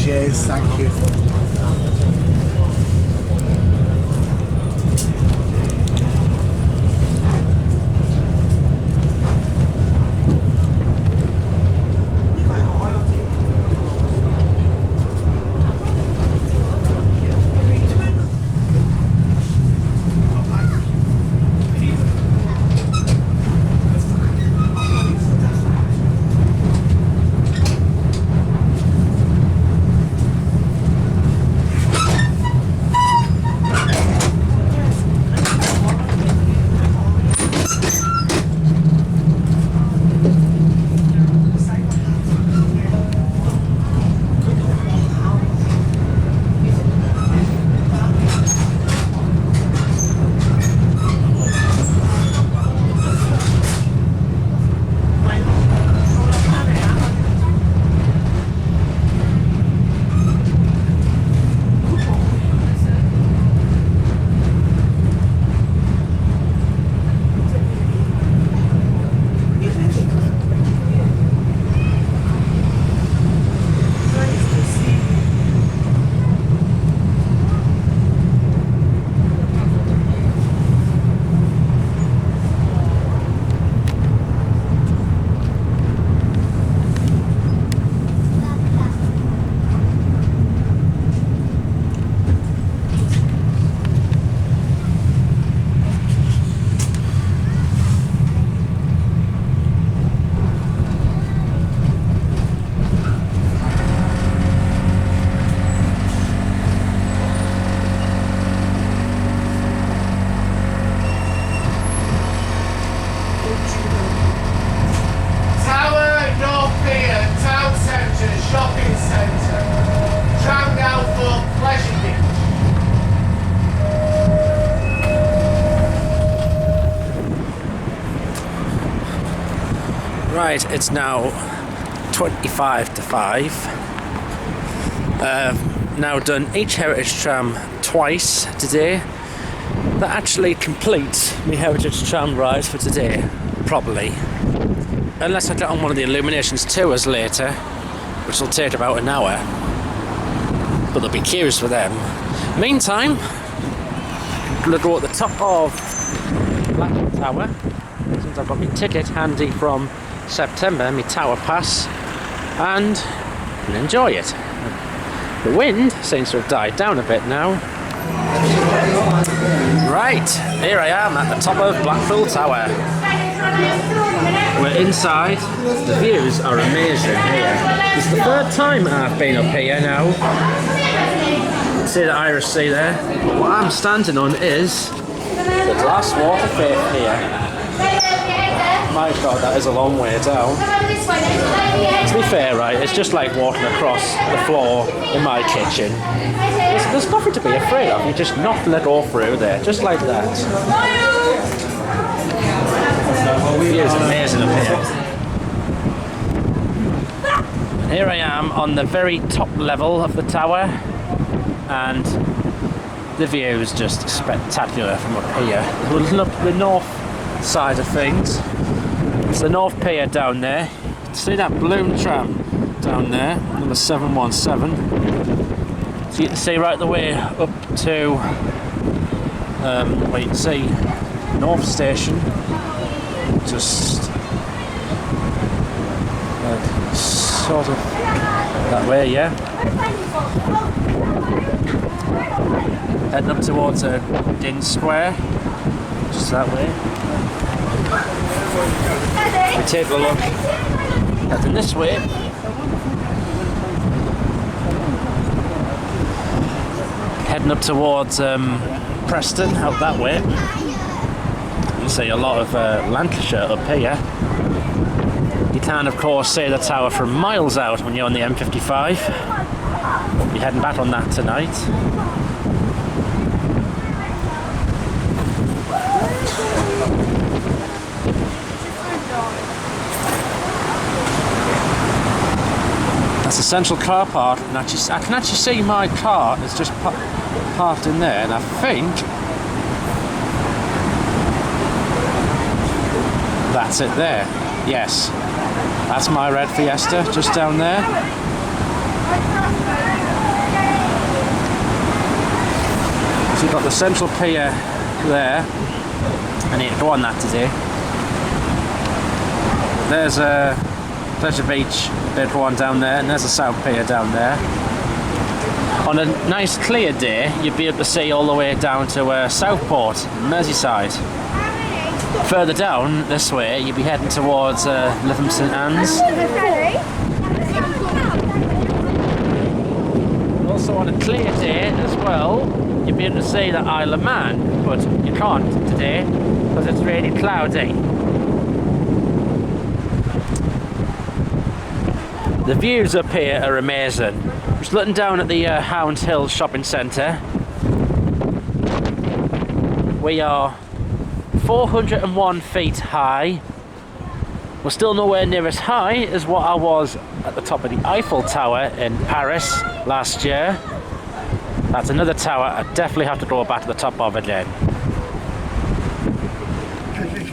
Speaker 3: Cheers, thank you.
Speaker 1: Right, it's now 25 to 5. Now done each heritage tram twice today. That actually completes my heritage tram ride for today, probably. Unless I get on one of the Illuminations tours later, which will take about an hour. But there'll be queues for them. Meantime, I'm going to go at the top of Blackpool Tower, since I've got my ticket handy from September, my Tower Pass, and enjoy it. The wind seems to have died down a bit now. Right, here I am at the top of Blackpool Tower. We're inside. The views are amazing here. It's the third time I've been up here now. See the Irish Sea there? What I'm standing on is the glass water faith here. My God, that is a long way down. To be fair, right, it's just like walking across the floor in my kitchen. There's nothing to be afraid of. You just knock the door through there, just like that. It is amazing up here. Here I am on the very top level of the tower, and the view is just spectacular from up here. We'll look at the north side of things. It's the North Pier down there. See that balloon tram down there, number 717. So you can see right the way up to where you can see North Station. Just sort of that way, yeah. Heading up towards Din Square, just that way. We take a look, heading this way. Heading up towards Preston, out that way. You see a lot of Lancashire up here. You can of course see the tower from miles out when you're on the M55. We'll be heading back on that tonight. That's the central car park, and I can actually see my car is just parked in there, and I think that's it there. Yes, that's my red Fiesta just down there. So you've got the central pier there. I need to go on that today. There's a Pleasure Beach, big one down there, and there's a South Pier down there. On a nice clear day, you'd be able to see all the way down to Southport, Merseyside. Further down this way, you'd be heading towards Lytham St Anne's. Also on a clear day as well, you'd be able to see the Isle of Man, but you can't today because it's really cloudy. The views up here are amazing. Just looking down at the Hound Hill Shopping Centre. We are 401 feet high. We're still nowhere near as high as what I was at the top of the Eiffel Tower in Paris last year. That's another tower I definitely have to go back to the top of again.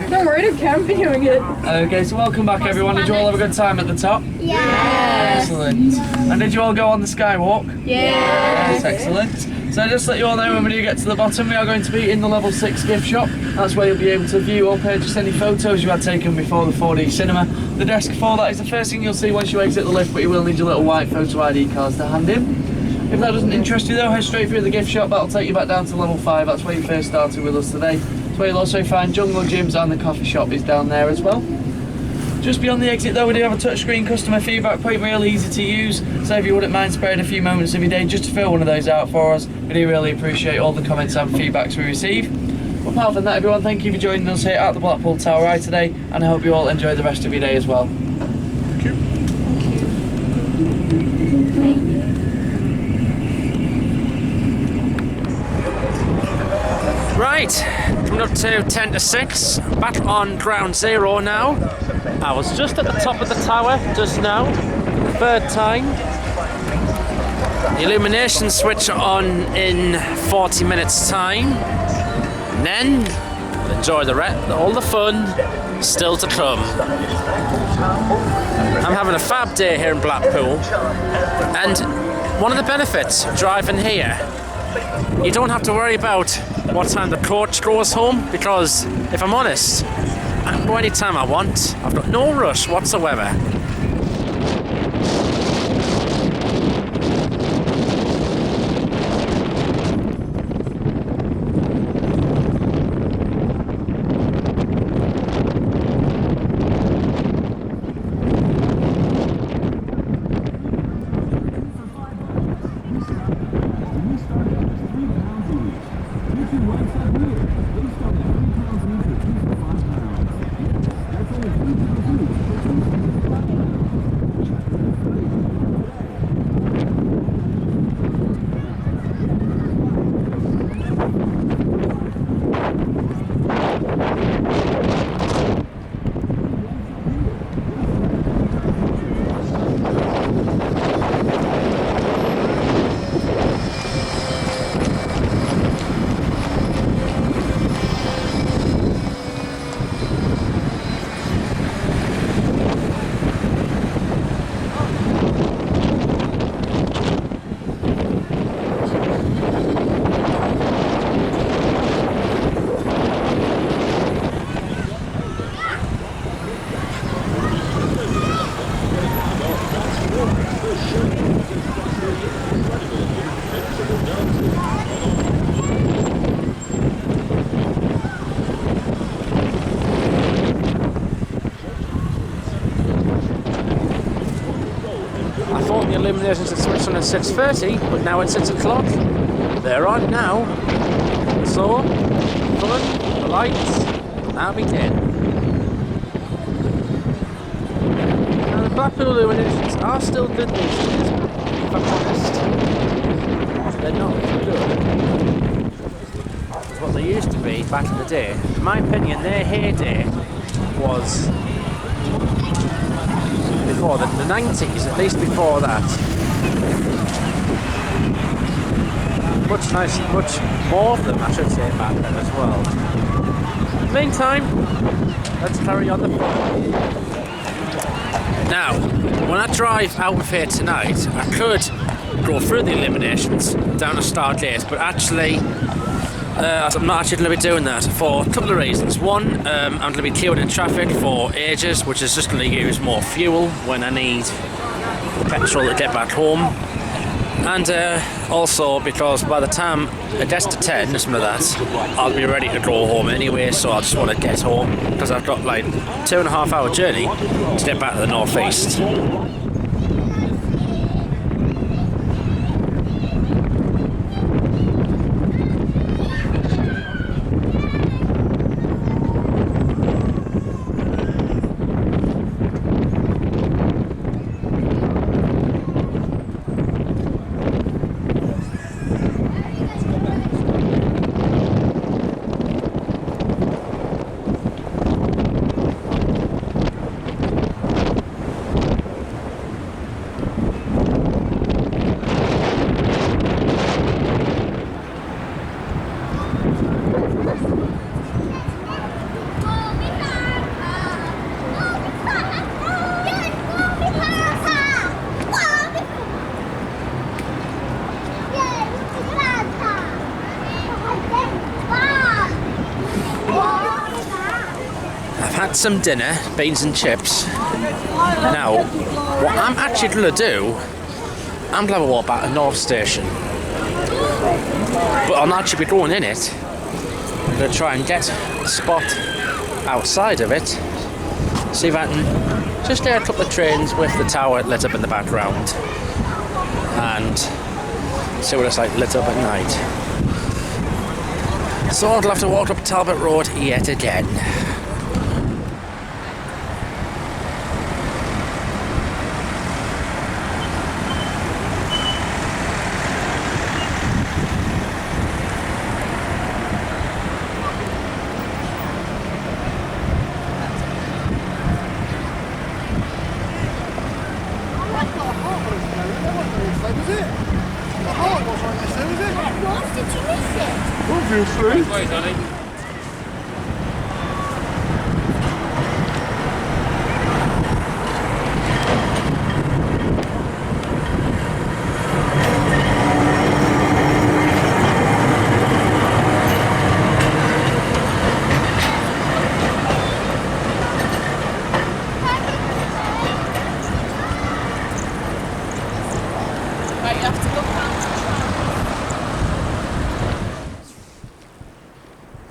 Speaker 5: Don't worry, I can't be doing it.
Speaker 6: Okay, so welcome back everyone. Did you all have a good time at the top?
Speaker 5: Yeah.
Speaker 6: Excellent. And did you all go on the skywalk?
Speaker 5: Yeah.
Speaker 6: Yes, excellent. So just to let you all know, when we do get to the bottom, we are going to be in the level 6 gift shop. That's where you'll be able to view or purchase any photos you had taken before the 4D cinema. The desk for that is the first thing you'll see once you exit the lift, but you will need your little white photo ID cards to hand in. If that doesn't interest you though, head straight through the gift shop. That'll take you back down to level 5. That's where you first started with us today. That's where you'll also find Jungle Gyms, and the coffee shop is down there as well. Just beyond the exit though, we do have a touchscreen customer feedback point, really easy to use. So if you wouldn't mind sparing a few moments of your day just to fill one of those out for us, we do really appreciate all the comments and feedbacks we receive. But apart from that everyone, thank you for joining us here at the Blackpool Tower today, and I hope you all enjoy the rest of your day as well. Thank you.
Speaker 1: Right, Coming up to 10 to 6. Back on ground zero now. I was just at the top of the tower just now. Third time. The illuminations switch on in 40 minutes time. And then we'll enjoy all the fun still to come. I'm having a fab day here in Blackpool. And one of the benefits of driving here, you don't have to worry about what time the coach goes home, because if I'm honest, I can go any time I want. I've got no rush whatsoever. Illuminations had switched on at 6:30, but now it's 6 o'clock. They're on now. So, fun, the lights, now begin. Now the Blackpool Illuminations are still good these days, if I'm honest. They're not good as what they used to be back in the day. In my opinion, their heyday was before the 90s, at least before that. Much nicer, much more of them, I should say, back then as well. Meantime, let's carry on the fun. Now, when I drive out of here tonight, I could go through the Illuminations down to Stargate, but actually, I'm not actually going to be doing that for a couple of reasons. One, I'm going to be queuing in traffic for ages, which is just going to use more fuel when I need petrol to get back home. And also because by the time it gets to 10 or something like that, I'll be ready to go home anyway, so I just want to get home because I've got like 2.5 hour journey to get back to the northeast. Some dinner, beans and chips. Now, what I'm actually going to do, I'm going to have a walk back to North Station. But I'll not actually be going in it. I'm going to try and get a spot outside of it. See if I can just get a couple of trains with the tower lit up in the background. And see what it's like lit up at night. So I'll have to walk up Talbot Road yet again.
Speaker 3: obviously.
Speaker 4: Right, you have to look down.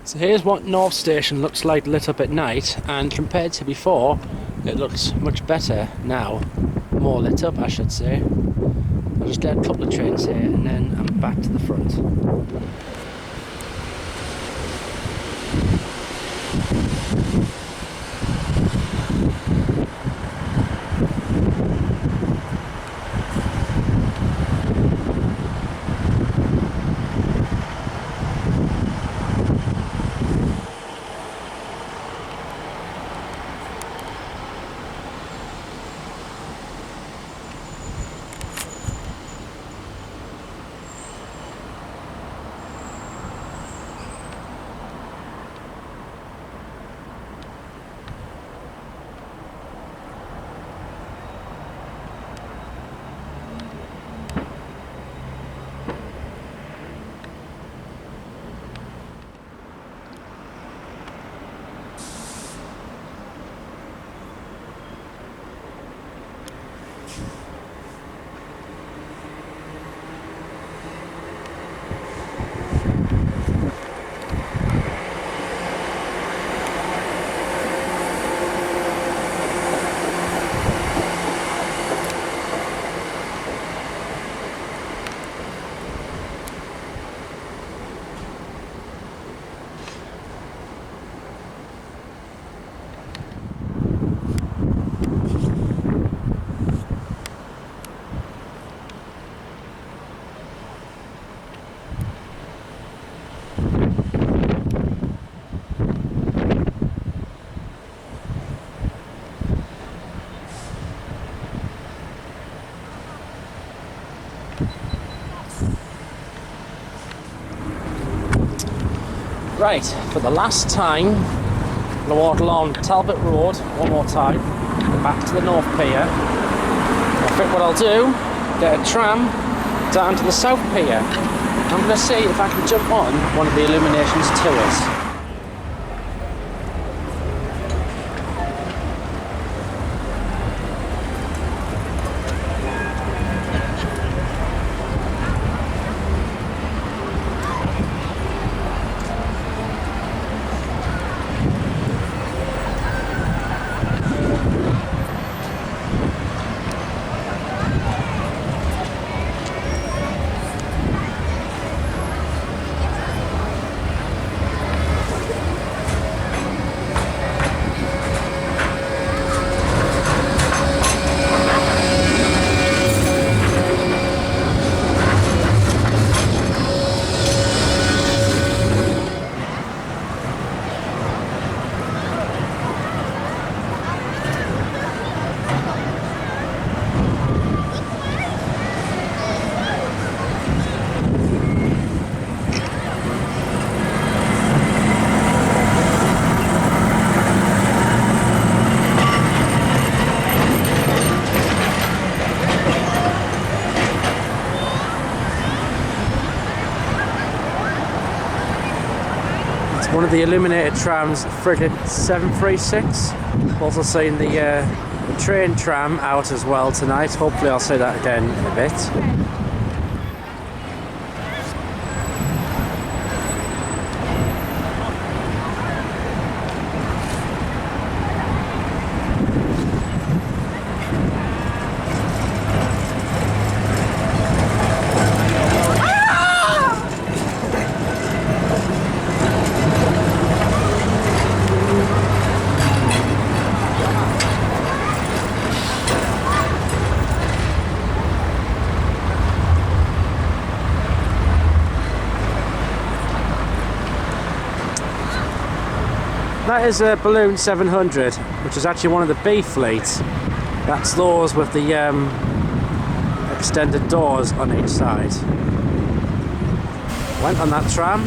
Speaker 1: So here's what North Station looks like lit up at night, and compared to before, it looks much better now. More lit up, I should say. I'll just get a couple of trains here and then I'm back to the front. Right, for the last time, I'm going to walk along Talbot Road one more time, back to the North Pier. I think what I'll do, get a tram down to the South Pier. I'm going to see if I can jump on one of the Illuminations tours. One of the illuminated trams, Frigate 736. I've also seen the train tram out as well tonight. Hopefully I'll see that again in a bit. That is a Balloon 700, which is actually one of the B fleet. That's those with the extended doors on each side. Went on that tram,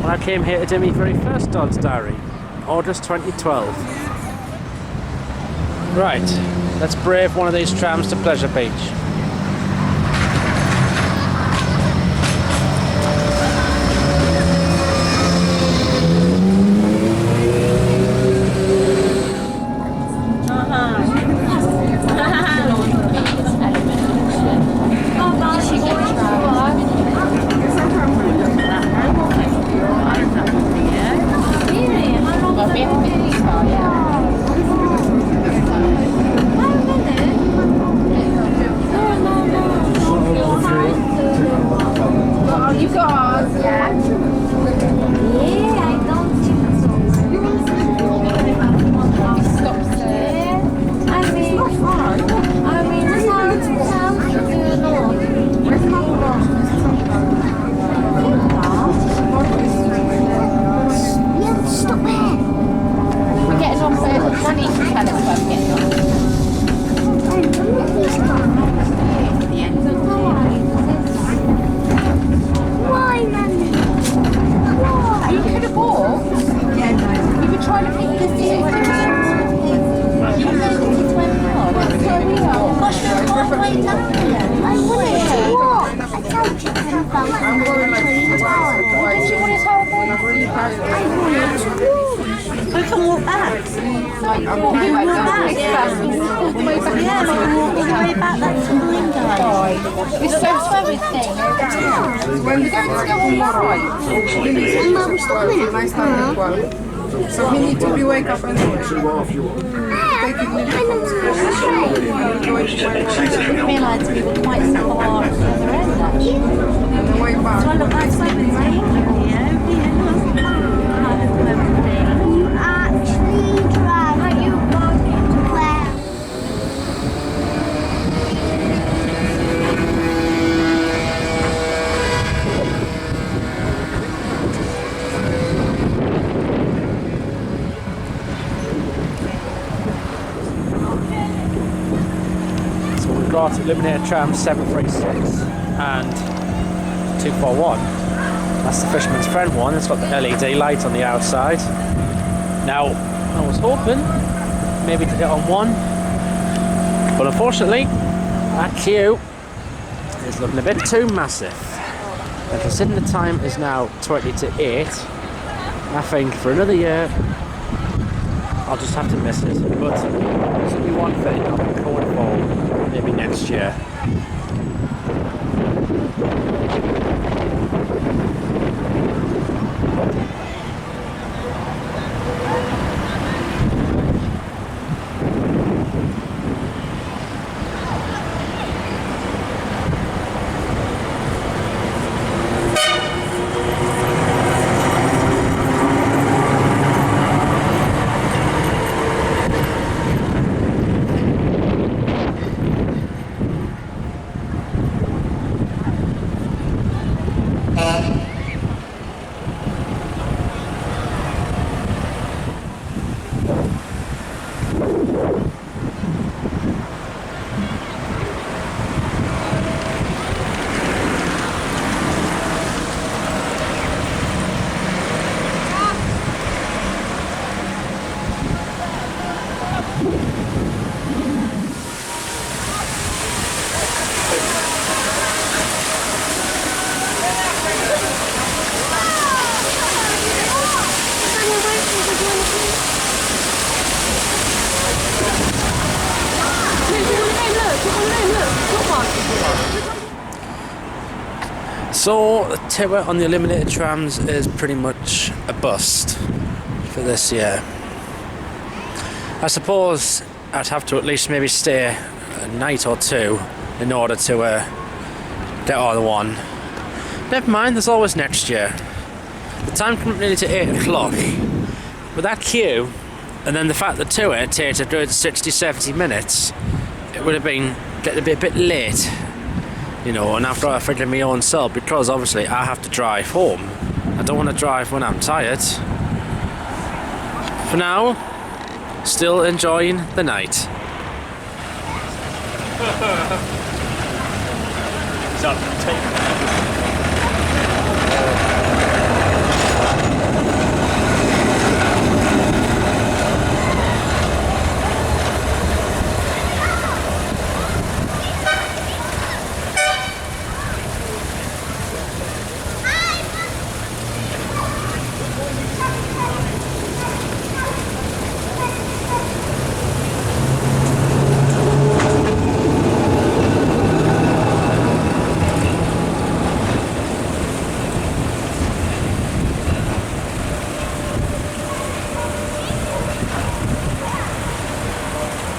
Speaker 1: when I came here to do my very first Dodds Diary, August 2012. Right, let's brave one of these trams to Pleasure Beach.
Speaker 5: So we need to be wake up and
Speaker 2: If you
Speaker 7: realised we were quite far at the other end actually. So I look that side with
Speaker 5: you actually drive. Are you going where?
Speaker 1: Got Illuminated Tram 736 and 241. That's the Fisherman's Friend one. It's got the LED light on the outside. Now, I was hoping maybe to get on one, but unfortunately, that queue is looking a bit too massive. And considering the time is now 20 to 8, I think for another year, I'll just have to miss it. But this will be one thing I'll be going for. Maybe next year. So the tower on the Illuminated trams is pretty much a bust for this year. I suppose I'd have to at least maybe stay a night or two in order to get on the one. Never mind, there's always next year. The time come nearly to 8 o'clock. With that queue, and then the fact that to it takes a good 60-70 minutes, it would have been getting to be a bit late. You know, and after I figured my own self, because obviously I have to drive home. I don't want to drive when I'm tired. For now, still enjoying the night.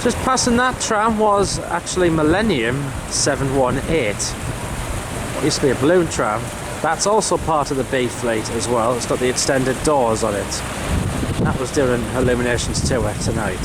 Speaker 1: Just passing that tram was actually Millennium 718. It used to be a balloon tram. That's also part of the B fleet as well. It's got the extended doors on it. That was doing Illuminations tour tonight.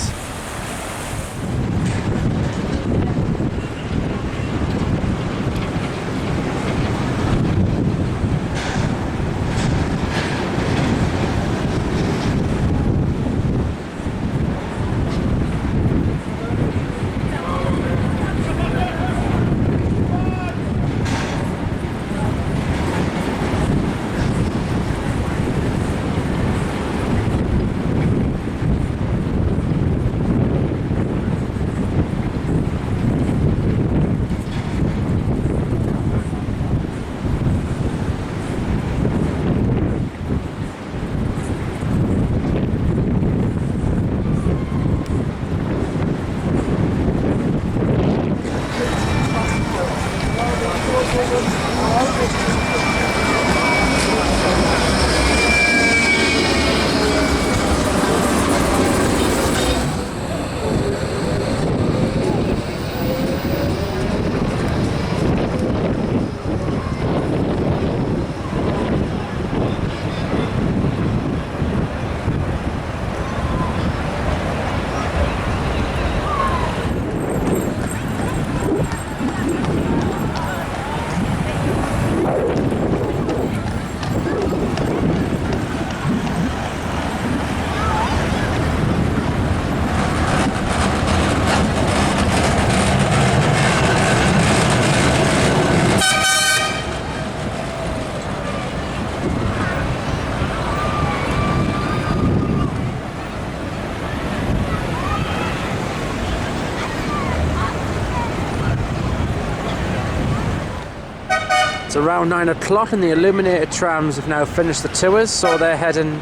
Speaker 1: It's around 9 o'clock and the illuminated trams have now finished the tours, so they're heading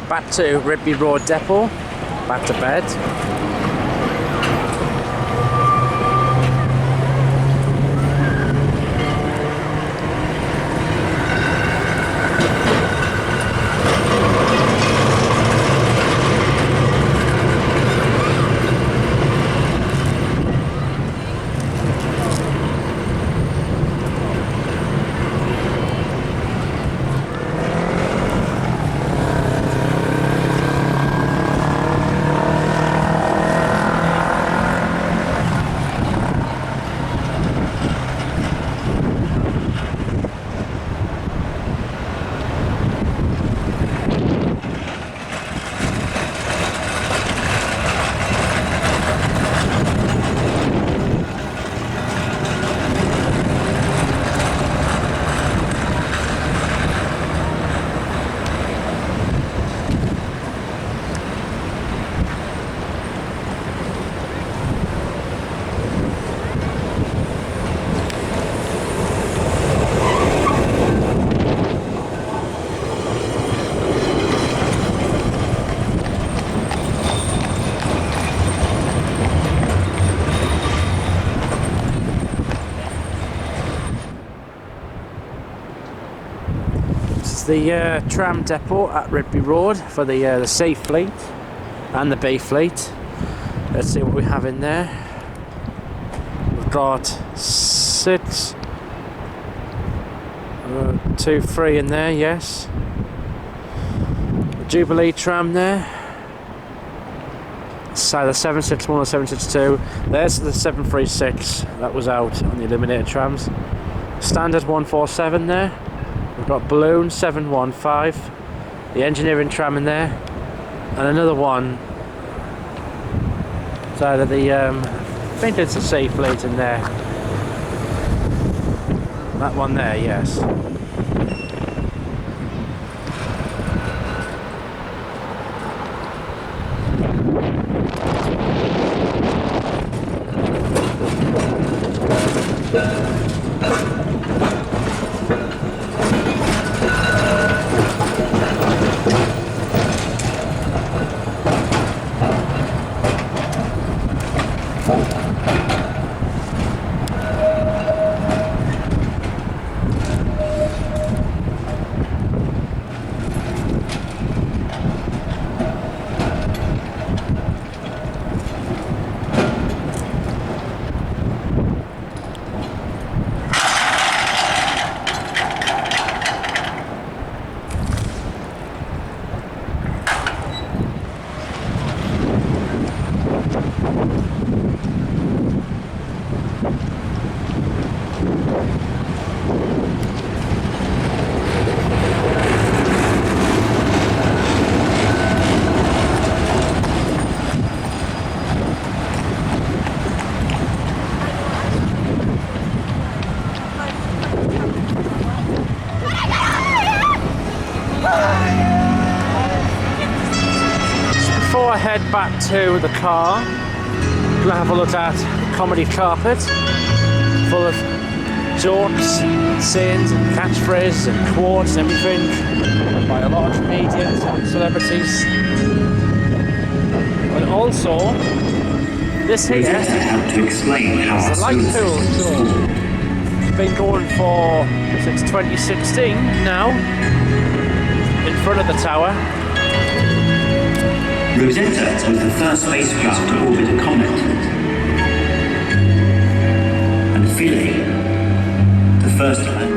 Speaker 1: back to Rigby Road Depot, back to bed. The tram depot at Rigby Road for the C fleet and the B fleet. Let's see what we have in there. We've got 6, 2, 3 in there, yes. The Jubilee tram there. It's either 761 or 762. There's the 736 that was out on the illuminated trams. Standard 147 there. We've got Balloon 715, the engineering tram in there, and another one. It's either the, I think it's the C fleet in there. That one there, yes.
Speaker 8: Before I head back to the car, I'm going to have a look at the comedy carpet full of jokes, sayings and catchphrases and quotes and everything by a lot of comedians and celebrities. And also, this here
Speaker 2: Have to explain how
Speaker 8: is the light pool show. It's been going for since 2016 now, in front of the tower.
Speaker 2: Rosetta was the first spacecraft to orbit a comet. And Philae, the first to land.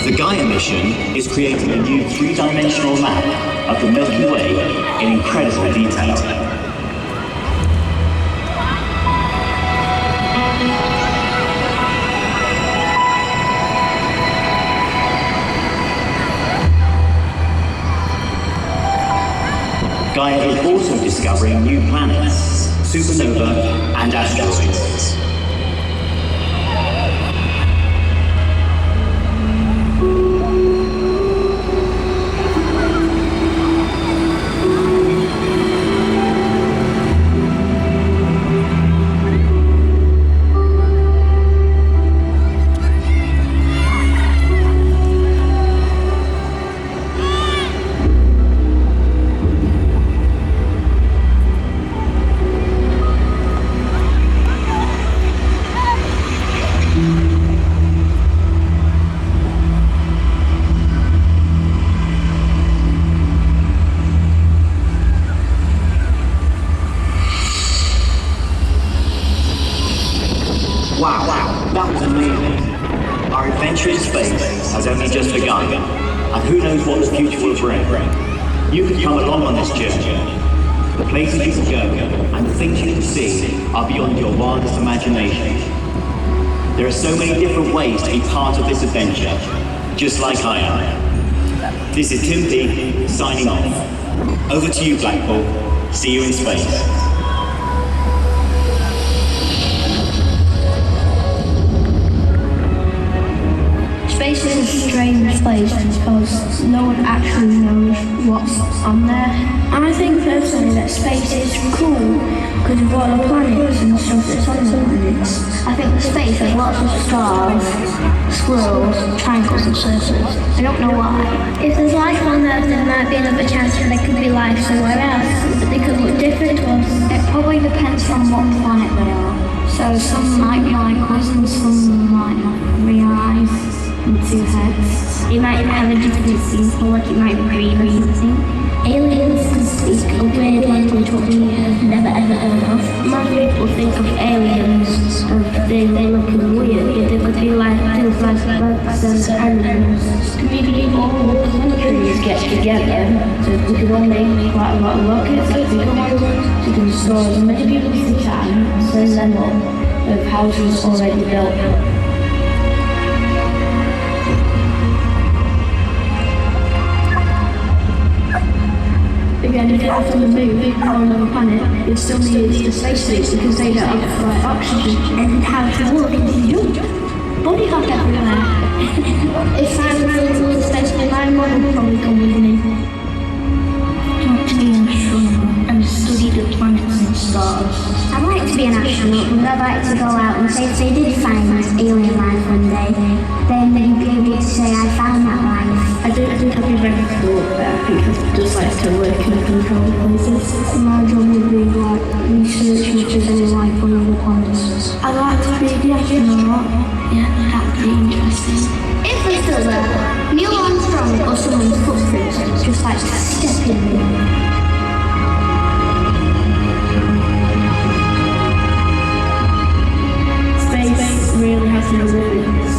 Speaker 2: The Gaia mission is creating a new three-dimensional map of the Milky Way in incredible detail. Gaia is also discovering new planets, supernova, and asteroids. Wow, that was amazing. Our adventure in space has only just begun, and who knows what the future will bring. You can come along on this journey. The places you can go and the things you can see are beyond your wildest imagination. There are so many different ways to be part of this adventure, just like I am. This is Tim P signing off. Over to you, Blackpool. See you in space.
Speaker 5: Space is a strange place because no one actually knows what's on there. And I think personally that space is cool because of all the planets and stuff that's on the planets. I think the space has lots of stars, swirls, triangles and circles. I don't know why. If there's life on Earth, there might be another chance that there could be life somewhere else, but they could look different to us. It probably depends on what planet they are. So some might be like us and some might have 3 eyes. And 2 heads. It might have a different symbol, like it might be green or something. Aliens can speak a weird language what we have never ever heard of. Most people think of aliens as they looking weird, yet they could be like things like bugs and animals. Maybe all the countries get together, so we could all make quite a lot of rockets, like bigger ones, so we can store as many people as we can, and send them up with houses already built. Again, if you're on the moon or on another planet, you'd still need the spacesuits because they don't have like, oxygen. And how to walk if you jump. Body clock everywhere. If I was really cool in space, my mum would probably come with me. I want to be an astronomer and study the planets and stars.
Speaker 9: I'd like to be an astronaut, but I'd like to go out and say if they did find alien life one day, then they'd be able to say I found that life.
Speaker 5: I don't think I'd be very cool, but I think I'd just like to work in controlled places.
Speaker 9: My job would be like researching if there's any life on other planets.
Speaker 5: I'd like to be the astronaut. Yeah, that'd be interesting.
Speaker 9: If we're still there, Neil Armstrong or someone's footprints just like step in there.
Speaker 5: Space really has no limits.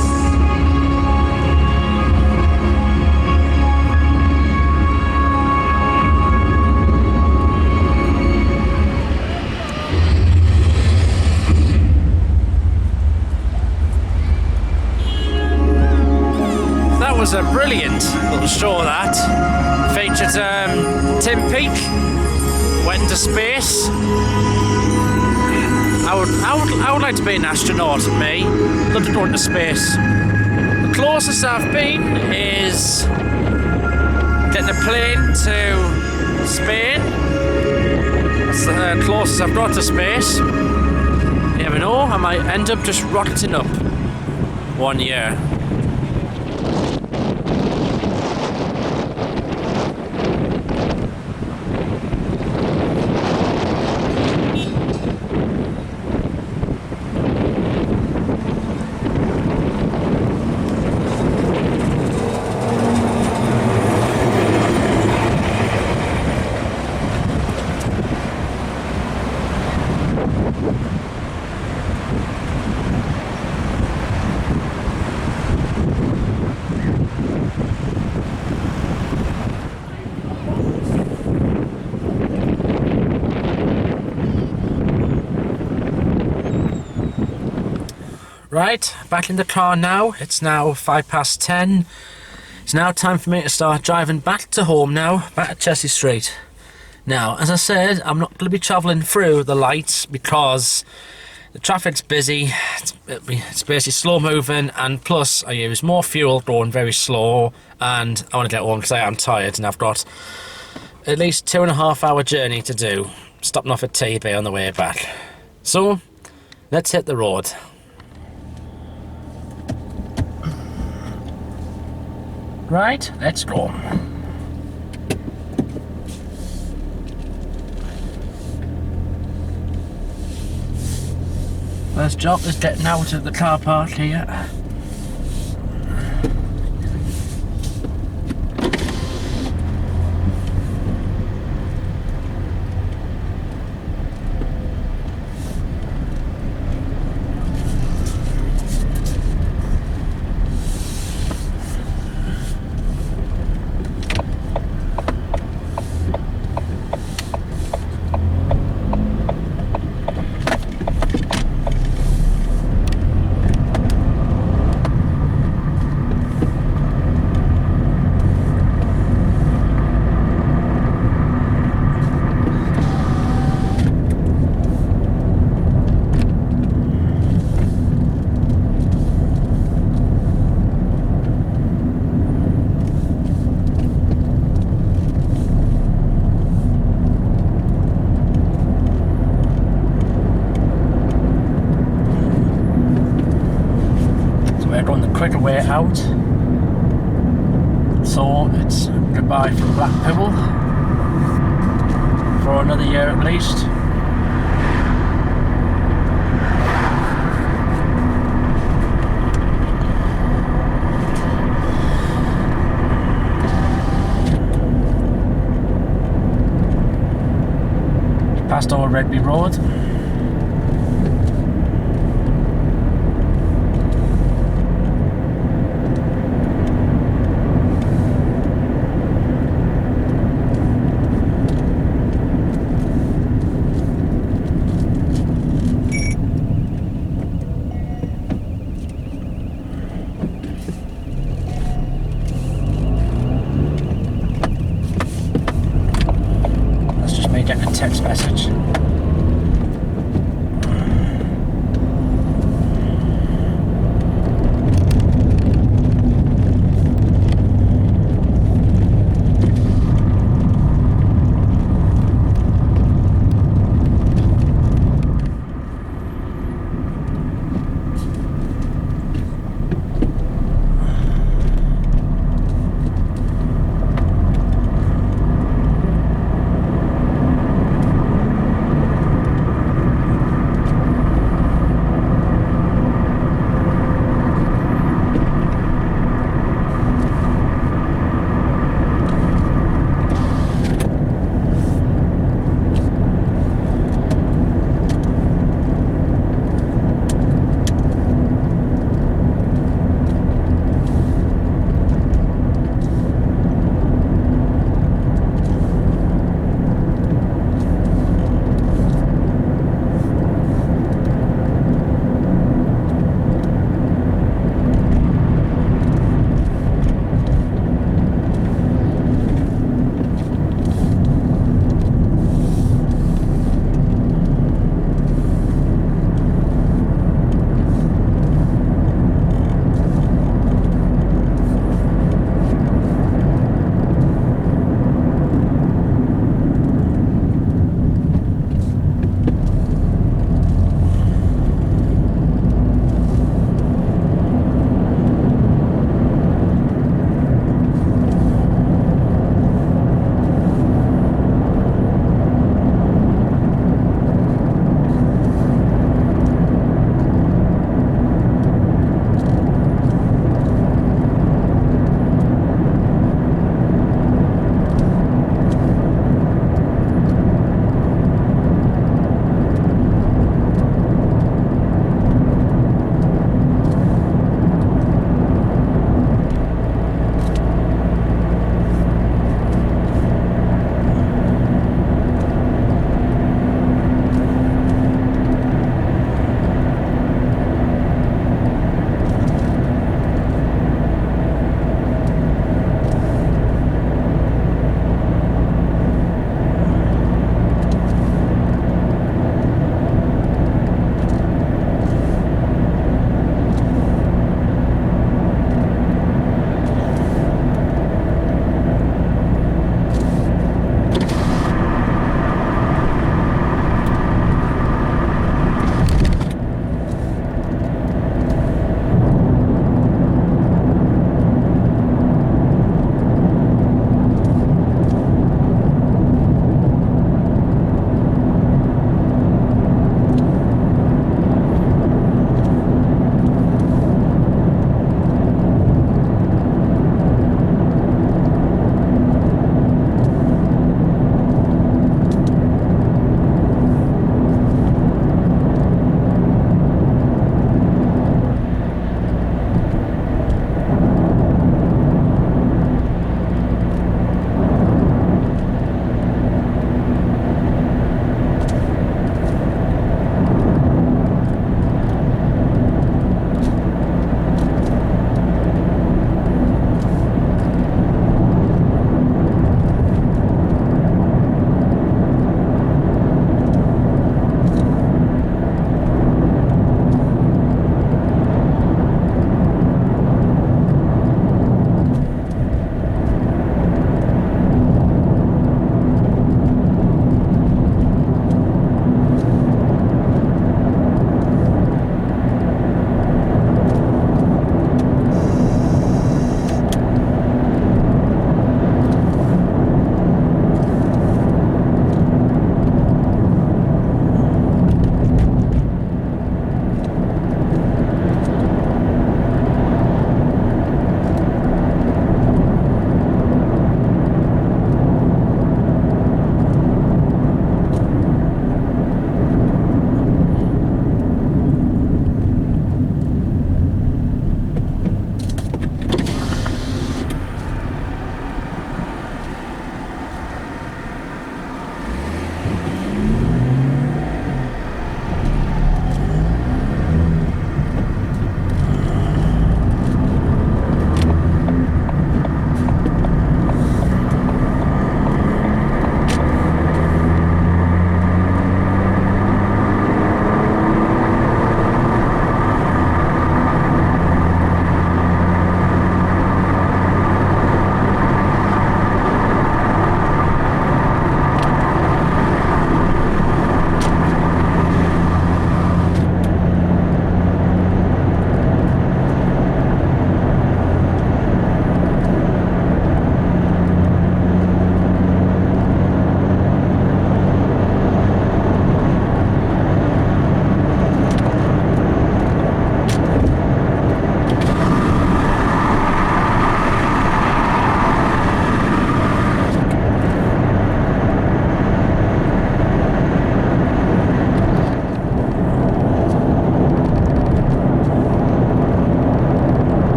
Speaker 8: That was a brilliant little show that. Featured Tim Peake, went to space. I would like to be an astronaut, me. Love to go into space. The closest I've been is getting a plane to Spain. That's the closest I've got to space. You never know, I might end up just rocketing up one year. Right, back in the car now. It's now 10:05. It's now time for me to start driving back to home now, back to Chelsea Street. Now, as I said, I'm not going to be travelling through the lights because the traffic's busy, it's basically slow moving, and plus I use more fuel going very slow, and I want to get home because I am tired and I've got at least 2.5 hour journey to do, stopping off at TB on the way back. So, let's hit the road. Right, let's go. First job is getting out of the car park here. Quicker way out, so it's goodbye from Blackpool for another year at least. Passed over Redby Road.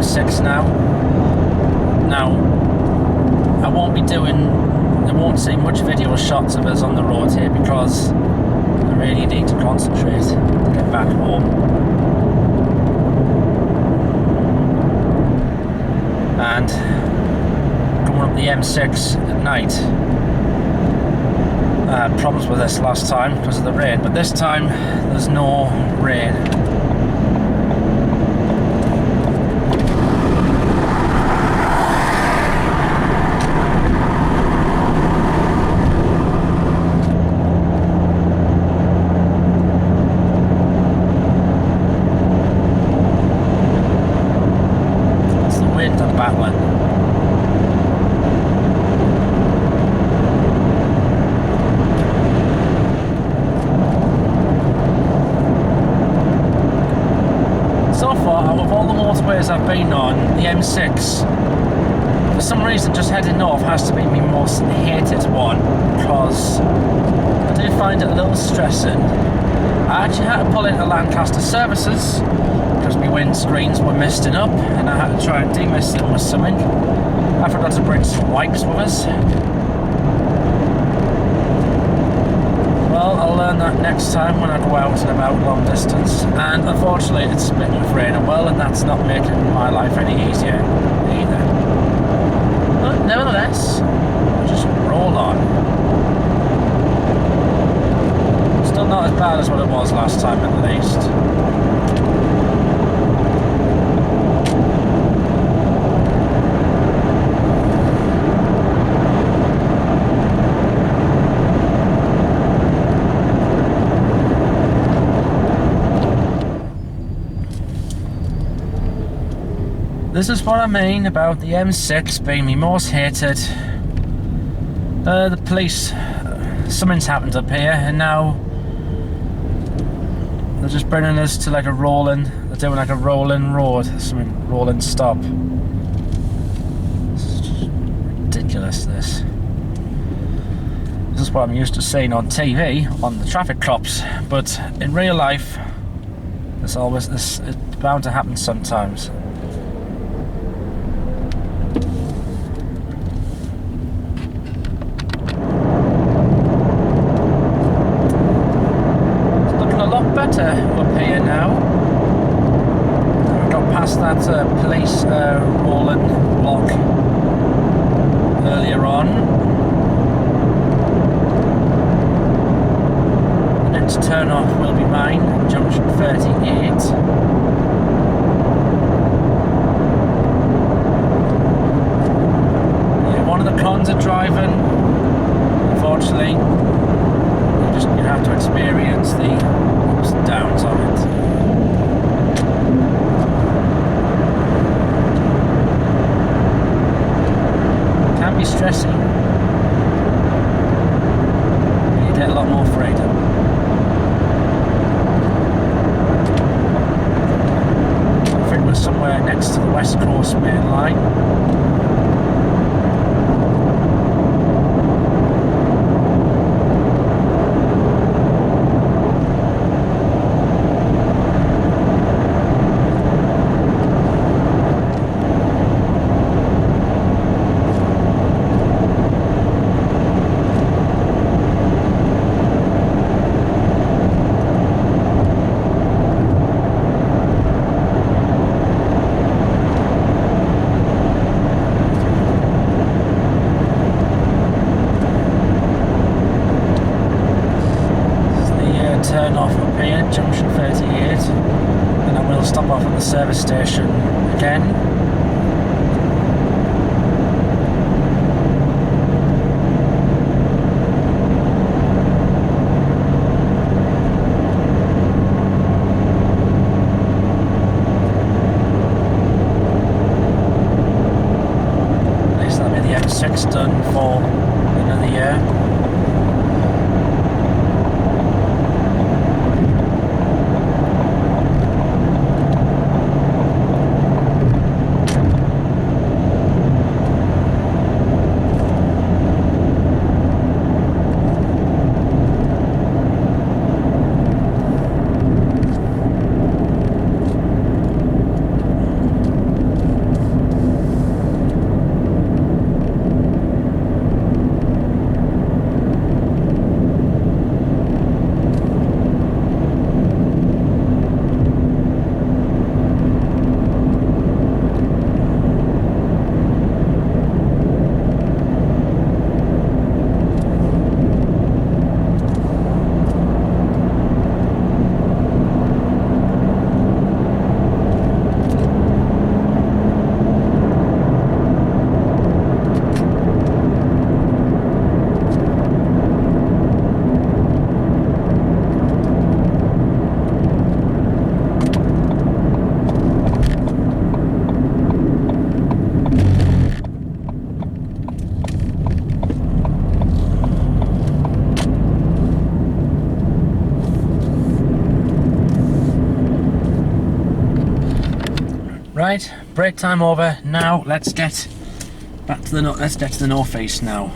Speaker 1: M6 now. Now, I won't see much video shots of us on the road here because I really need to concentrate to get back home. And going up the M6 at night, I had problems with this last time because of the rain, but this time there's no rain. It's the wind I'm battling. I've been on the M6, for some reason just heading north has to be my most hated one because I do find it a little stressing. I actually had to pull into Lancaster services because my windscreens were misting up and I had to try and demist them with something. I forgot to bring some wipes with us. Well, I'll learn that next time when I go out and about long distance. And unfortunately, it's spitting with rain and well, and that's not making my life any easier either. But nevertheless, just roll on. Still not as bad as what it was last time, at least. This is what I mean about the M6 being my most hated. The police, something's happened up here and now they're just bringing us to like a rolling, they're doing like a rolling road, something rolling stop. This is just ridiculous, this. This is what I'm used to seeing on TV, on the traffic cops, but in real life, it's bound to happen sometimes. Up here now. We got past that police rolling block earlier on. The next turn off will be mine, Junction 38. Yeah, one of the cons of driving, unfortunately, you have to experience the ups and downs of it. It can be stressing. You get a lot more freedom. I think we're somewhere next to the West Coast main line. Turn off up here, Junction 38, and I will stop off at the service station again. At least that'll be the M6 done for another year. Right, break time over. Now let's get back to the north east now.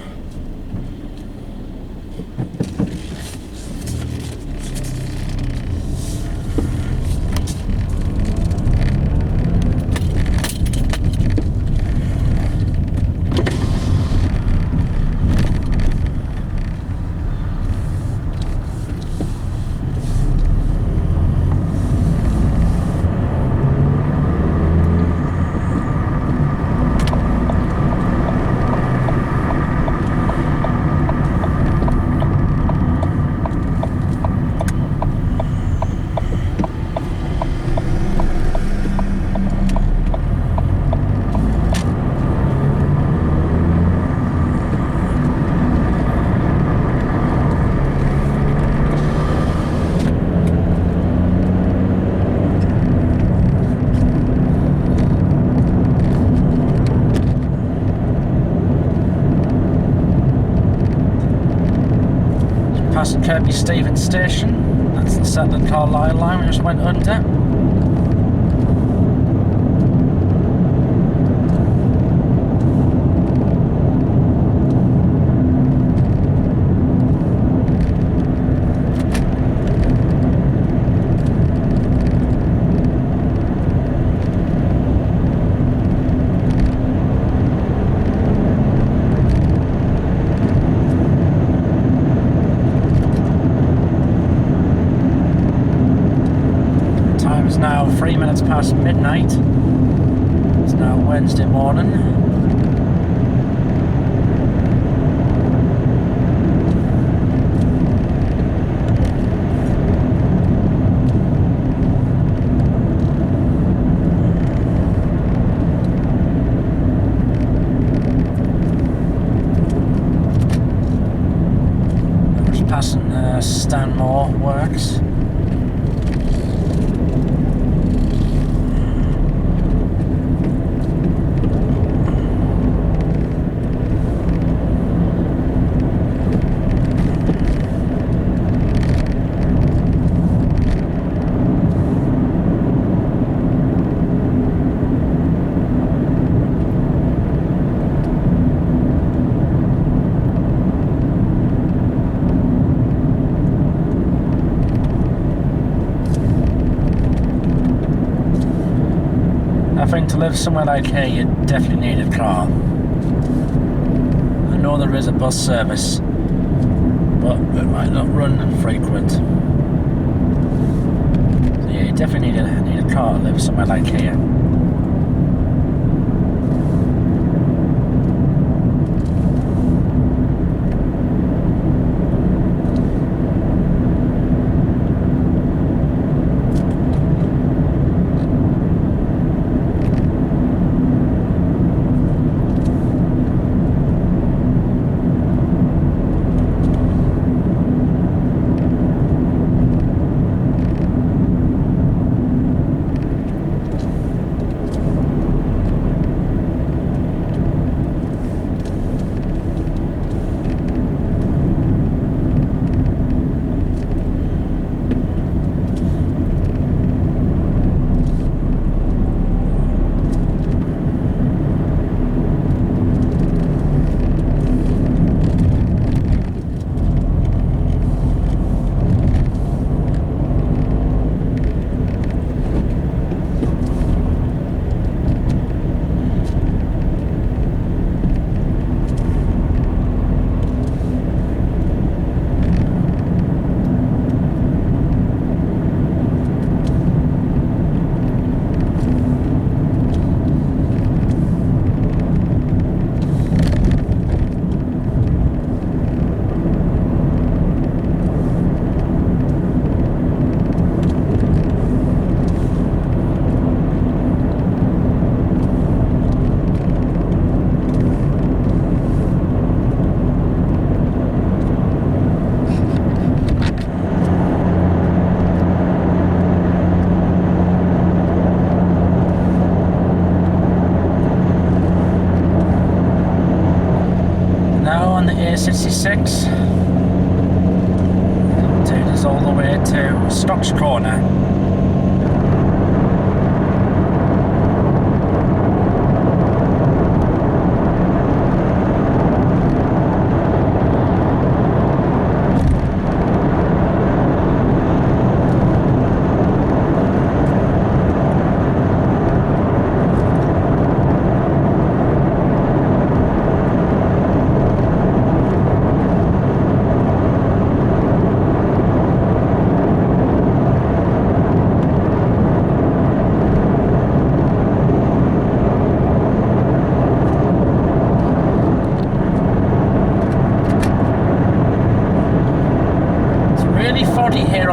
Speaker 1: Past Kirkby Stephen station, that's the Settler Carlisle line we just went under. Now 3 minutes past midnight. It's now Wednesday morning. We're just passing Stanmore Works. I think to live somewhere like here, you definitely need a car. I know there is a bus service, but it might not run frequent. So yeah, you definitely need a car to live somewhere like here. A66 take us all the way to Scotch Corner.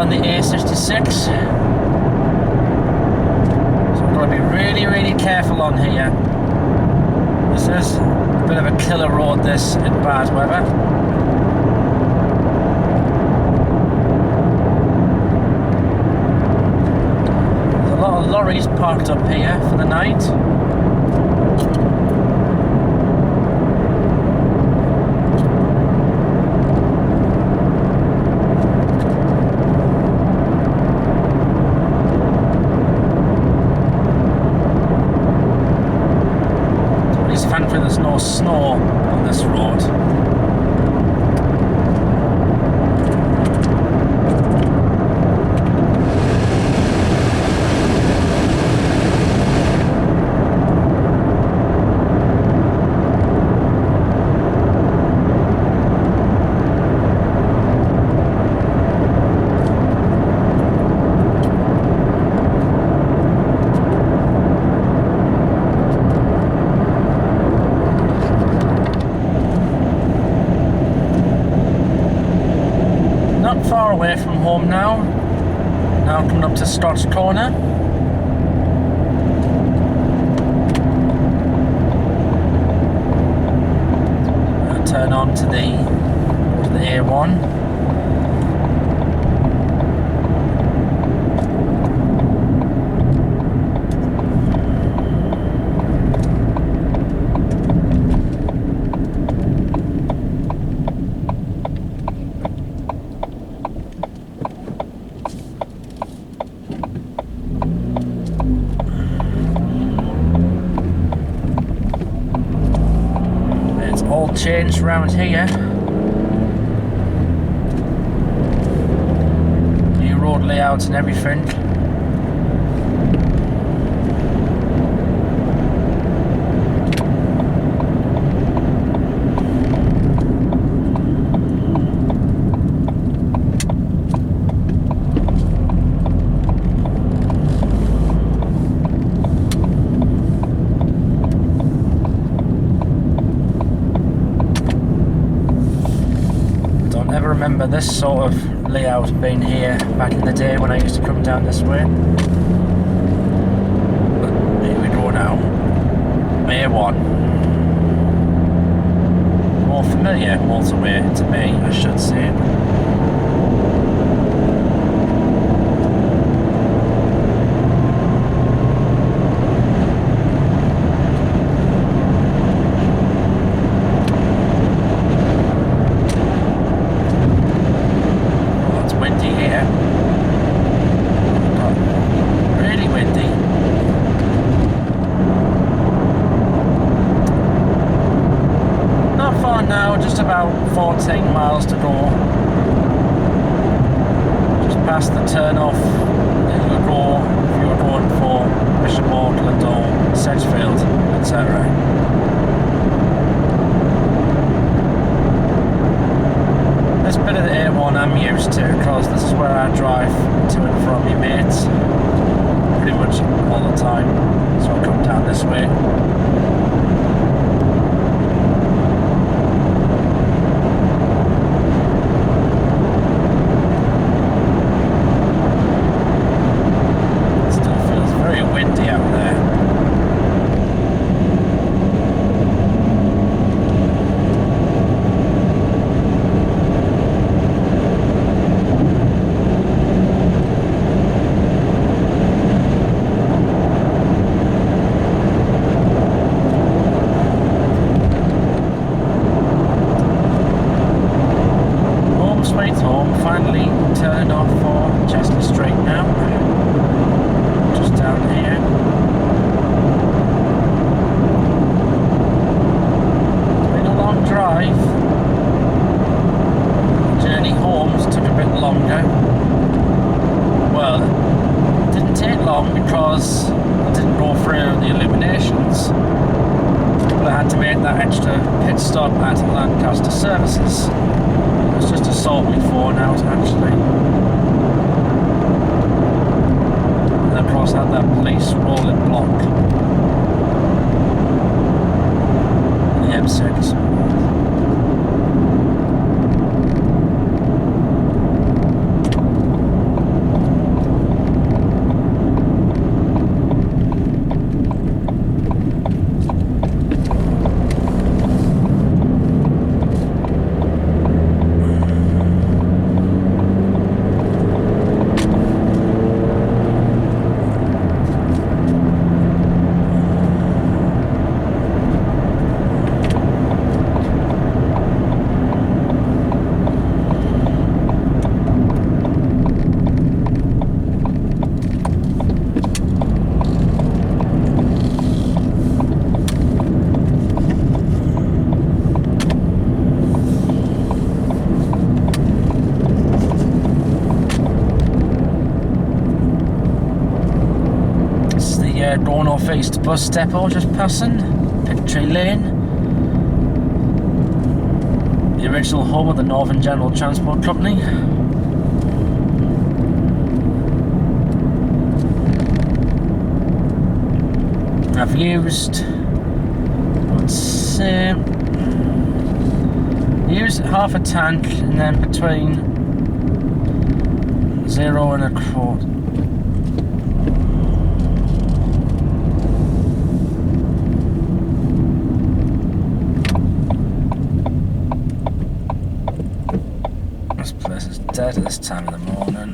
Speaker 1: on the A66. So I've got to be really, really careful on here. This is a bit of a killer road, this, in bad weather. There's a lot of lorries parked up here for the night. Thankfully there's no snow on this road. Far away from home now. Now coming up to Scotch Corner. I'll turn on to the A1. Changed around here. New road layouts and everything. Remember this sort of layout being here back in the day when I used to come down this way. But here we go now. A1. More familiar motorway to me, I should say. Just about 14 miles to go. Just past the turn off. There you go if you were going for Bishop Auckland or Sedgefield, etc. This bit of the A1 I'm used to because this is where I drive to and from my mates pretty much all the time. So I come down this way. Because I didn't go through the Illuminations, but I had to make that extra pit stop at Lancaster Services. It was just to sort me phone out actually. And of course I had that police rolling block in the M6.
Speaker 8: bus depot just passing, Picktree Lane, the original home of the Northern General Transport Company. I've used, let's say, half a tank and then between 0 and a quarter. This place is dead at this time of the morning.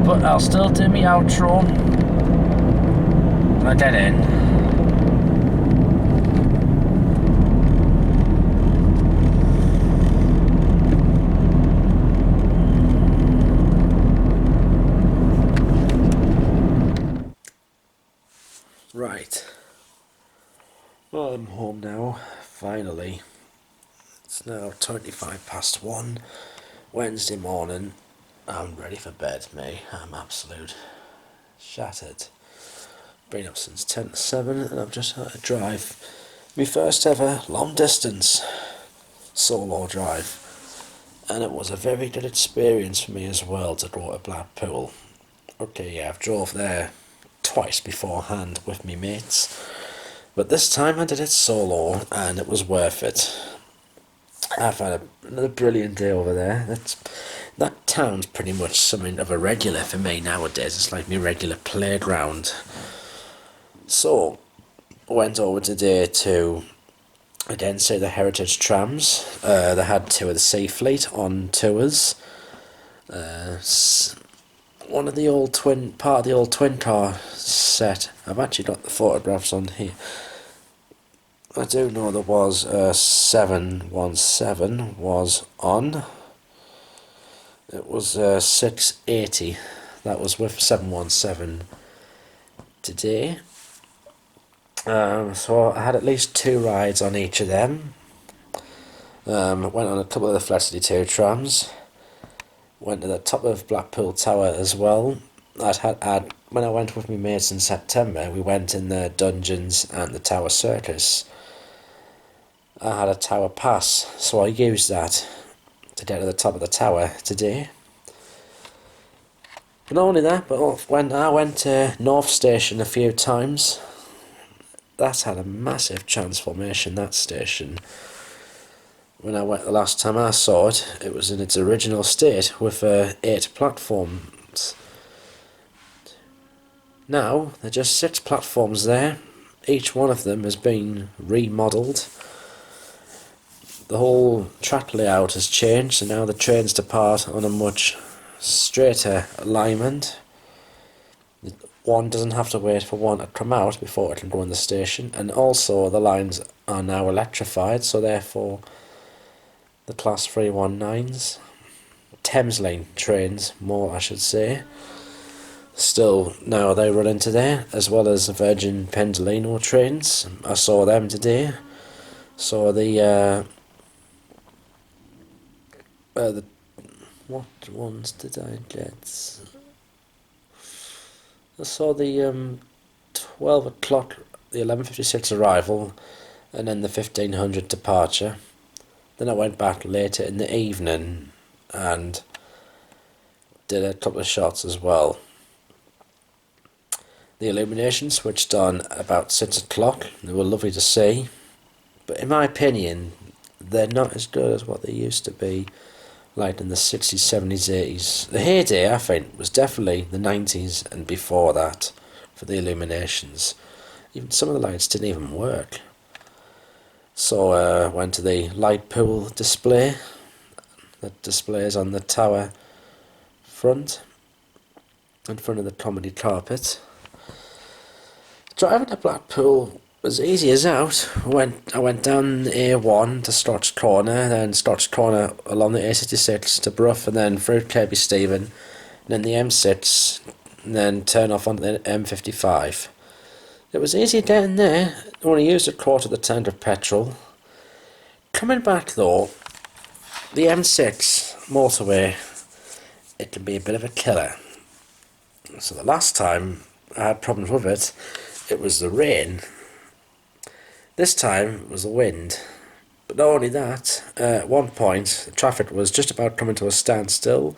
Speaker 8: But I'll still do my outro when I get in. Right. Well, I'm home now, finally. It's now 1:25 Wednesday morning. I'm ready for bed, mate. I'm absolute shattered. Been up since 10 to 7 and I've just had to drive my first ever long distance solo drive. And it was a very good experience for me as well to go to Blackpool. Okay, yeah, I've drove there twice beforehand with me mates. But this time I did it solo and it was worth it. I've had another brilliant day over there. That town's pretty much something of a regular for me nowadays. It's like my regular playground. So, I went over today to, again, see the heritage trams. They had two of the Sea Fleet on tours. One of the old part of the old twin car set. I've actually got the photographs on here. I do know there was 717 was on. It was 680. That was with 717 today. So I had at least 2 rides on each of them. Went on a couple of the Flexity 2 trams. Went to the top of Blackpool Tower as well. When I went with my mates in September, we went in the Dungeons and the Tower Circus. I had a tower pass, so I used that to get to the top of the tower today. But not only that, but I went to North Station a few times. That's had a massive transformation, that station. When I went the last time I saw it, it was in its original state with 8 platforms. Now, there are just 6 platforms there. Each one of them has been remodelled. The whole track layout has changed, so now the trains depart on a much straighter alignment. One doesn't have to wait for one to come out before it can go in the station, and also the lines are now electrified, so therefore the Class 319s, Thames Line trains more I should say, still now they run into there, as well as the Virgin Pendolino trains. I saw them today. Saw what ones did I get? I saw the 12 o'clock, the 11:56 arrival, and then the 1500 departure. Then I went back later in the evening and did a couple of shots as well. The Illuminations switched on about 6 o'clock. They were lovely to see, but in my opinion they're not as good as what they used to be, like in the 60s, 70s, 80s. The heyday, I think, was definitely the 90s and before that for the Illuminations. Even some of the lights didn't even work. So I went to the light pool display that displays on the tower front, in front of the comedy carpet.
Speaker 1: Driving to Blackpool was easy as out. I went down the A1 to Scotch Corner, then Scotch Corner along the A66 to Brough, and then through Kirkby Stephen, and then the M6, and then turn off onto the M55. It was easy getting there. I only used a quarter of the tank of petrol. Coming back though, the M6 motorway, it can be a bit of a killer. So the last time I had problems with it, it was the rain. This time it was the wind. But not only that, at one point the traffic was just about coming to a standstill.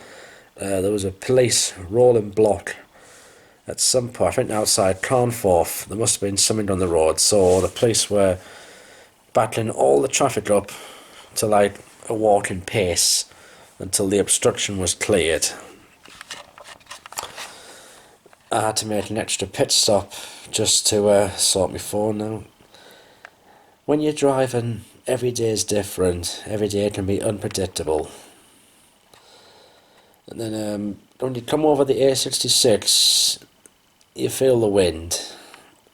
Speaker 1: There was a police rolling block at some point, I think outside Carnforth. There must have been something on the road, so the police were battling all the traffic up to like a walking pace until the obstruction was cleared. I had to make an extra pit stop just to sort my phone out. When you're driving, every day is different. Every day can be unpredictable. And then when you come over the A66, you feel the wind,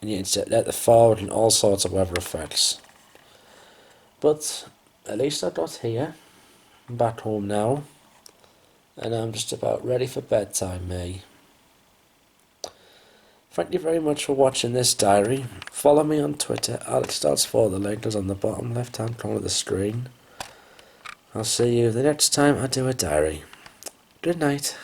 Speaker 1: and you can let the forward and all sorts of weather effects. But at least I got here. I'm back home now, and I'm just about ready for bedtime, me. Thank you very much for watching this diary. Follow me on Twitter, AlexDodds4. The link is on the bottom left hand corner of the screen. I'll see you the next time I do a diary. Good night.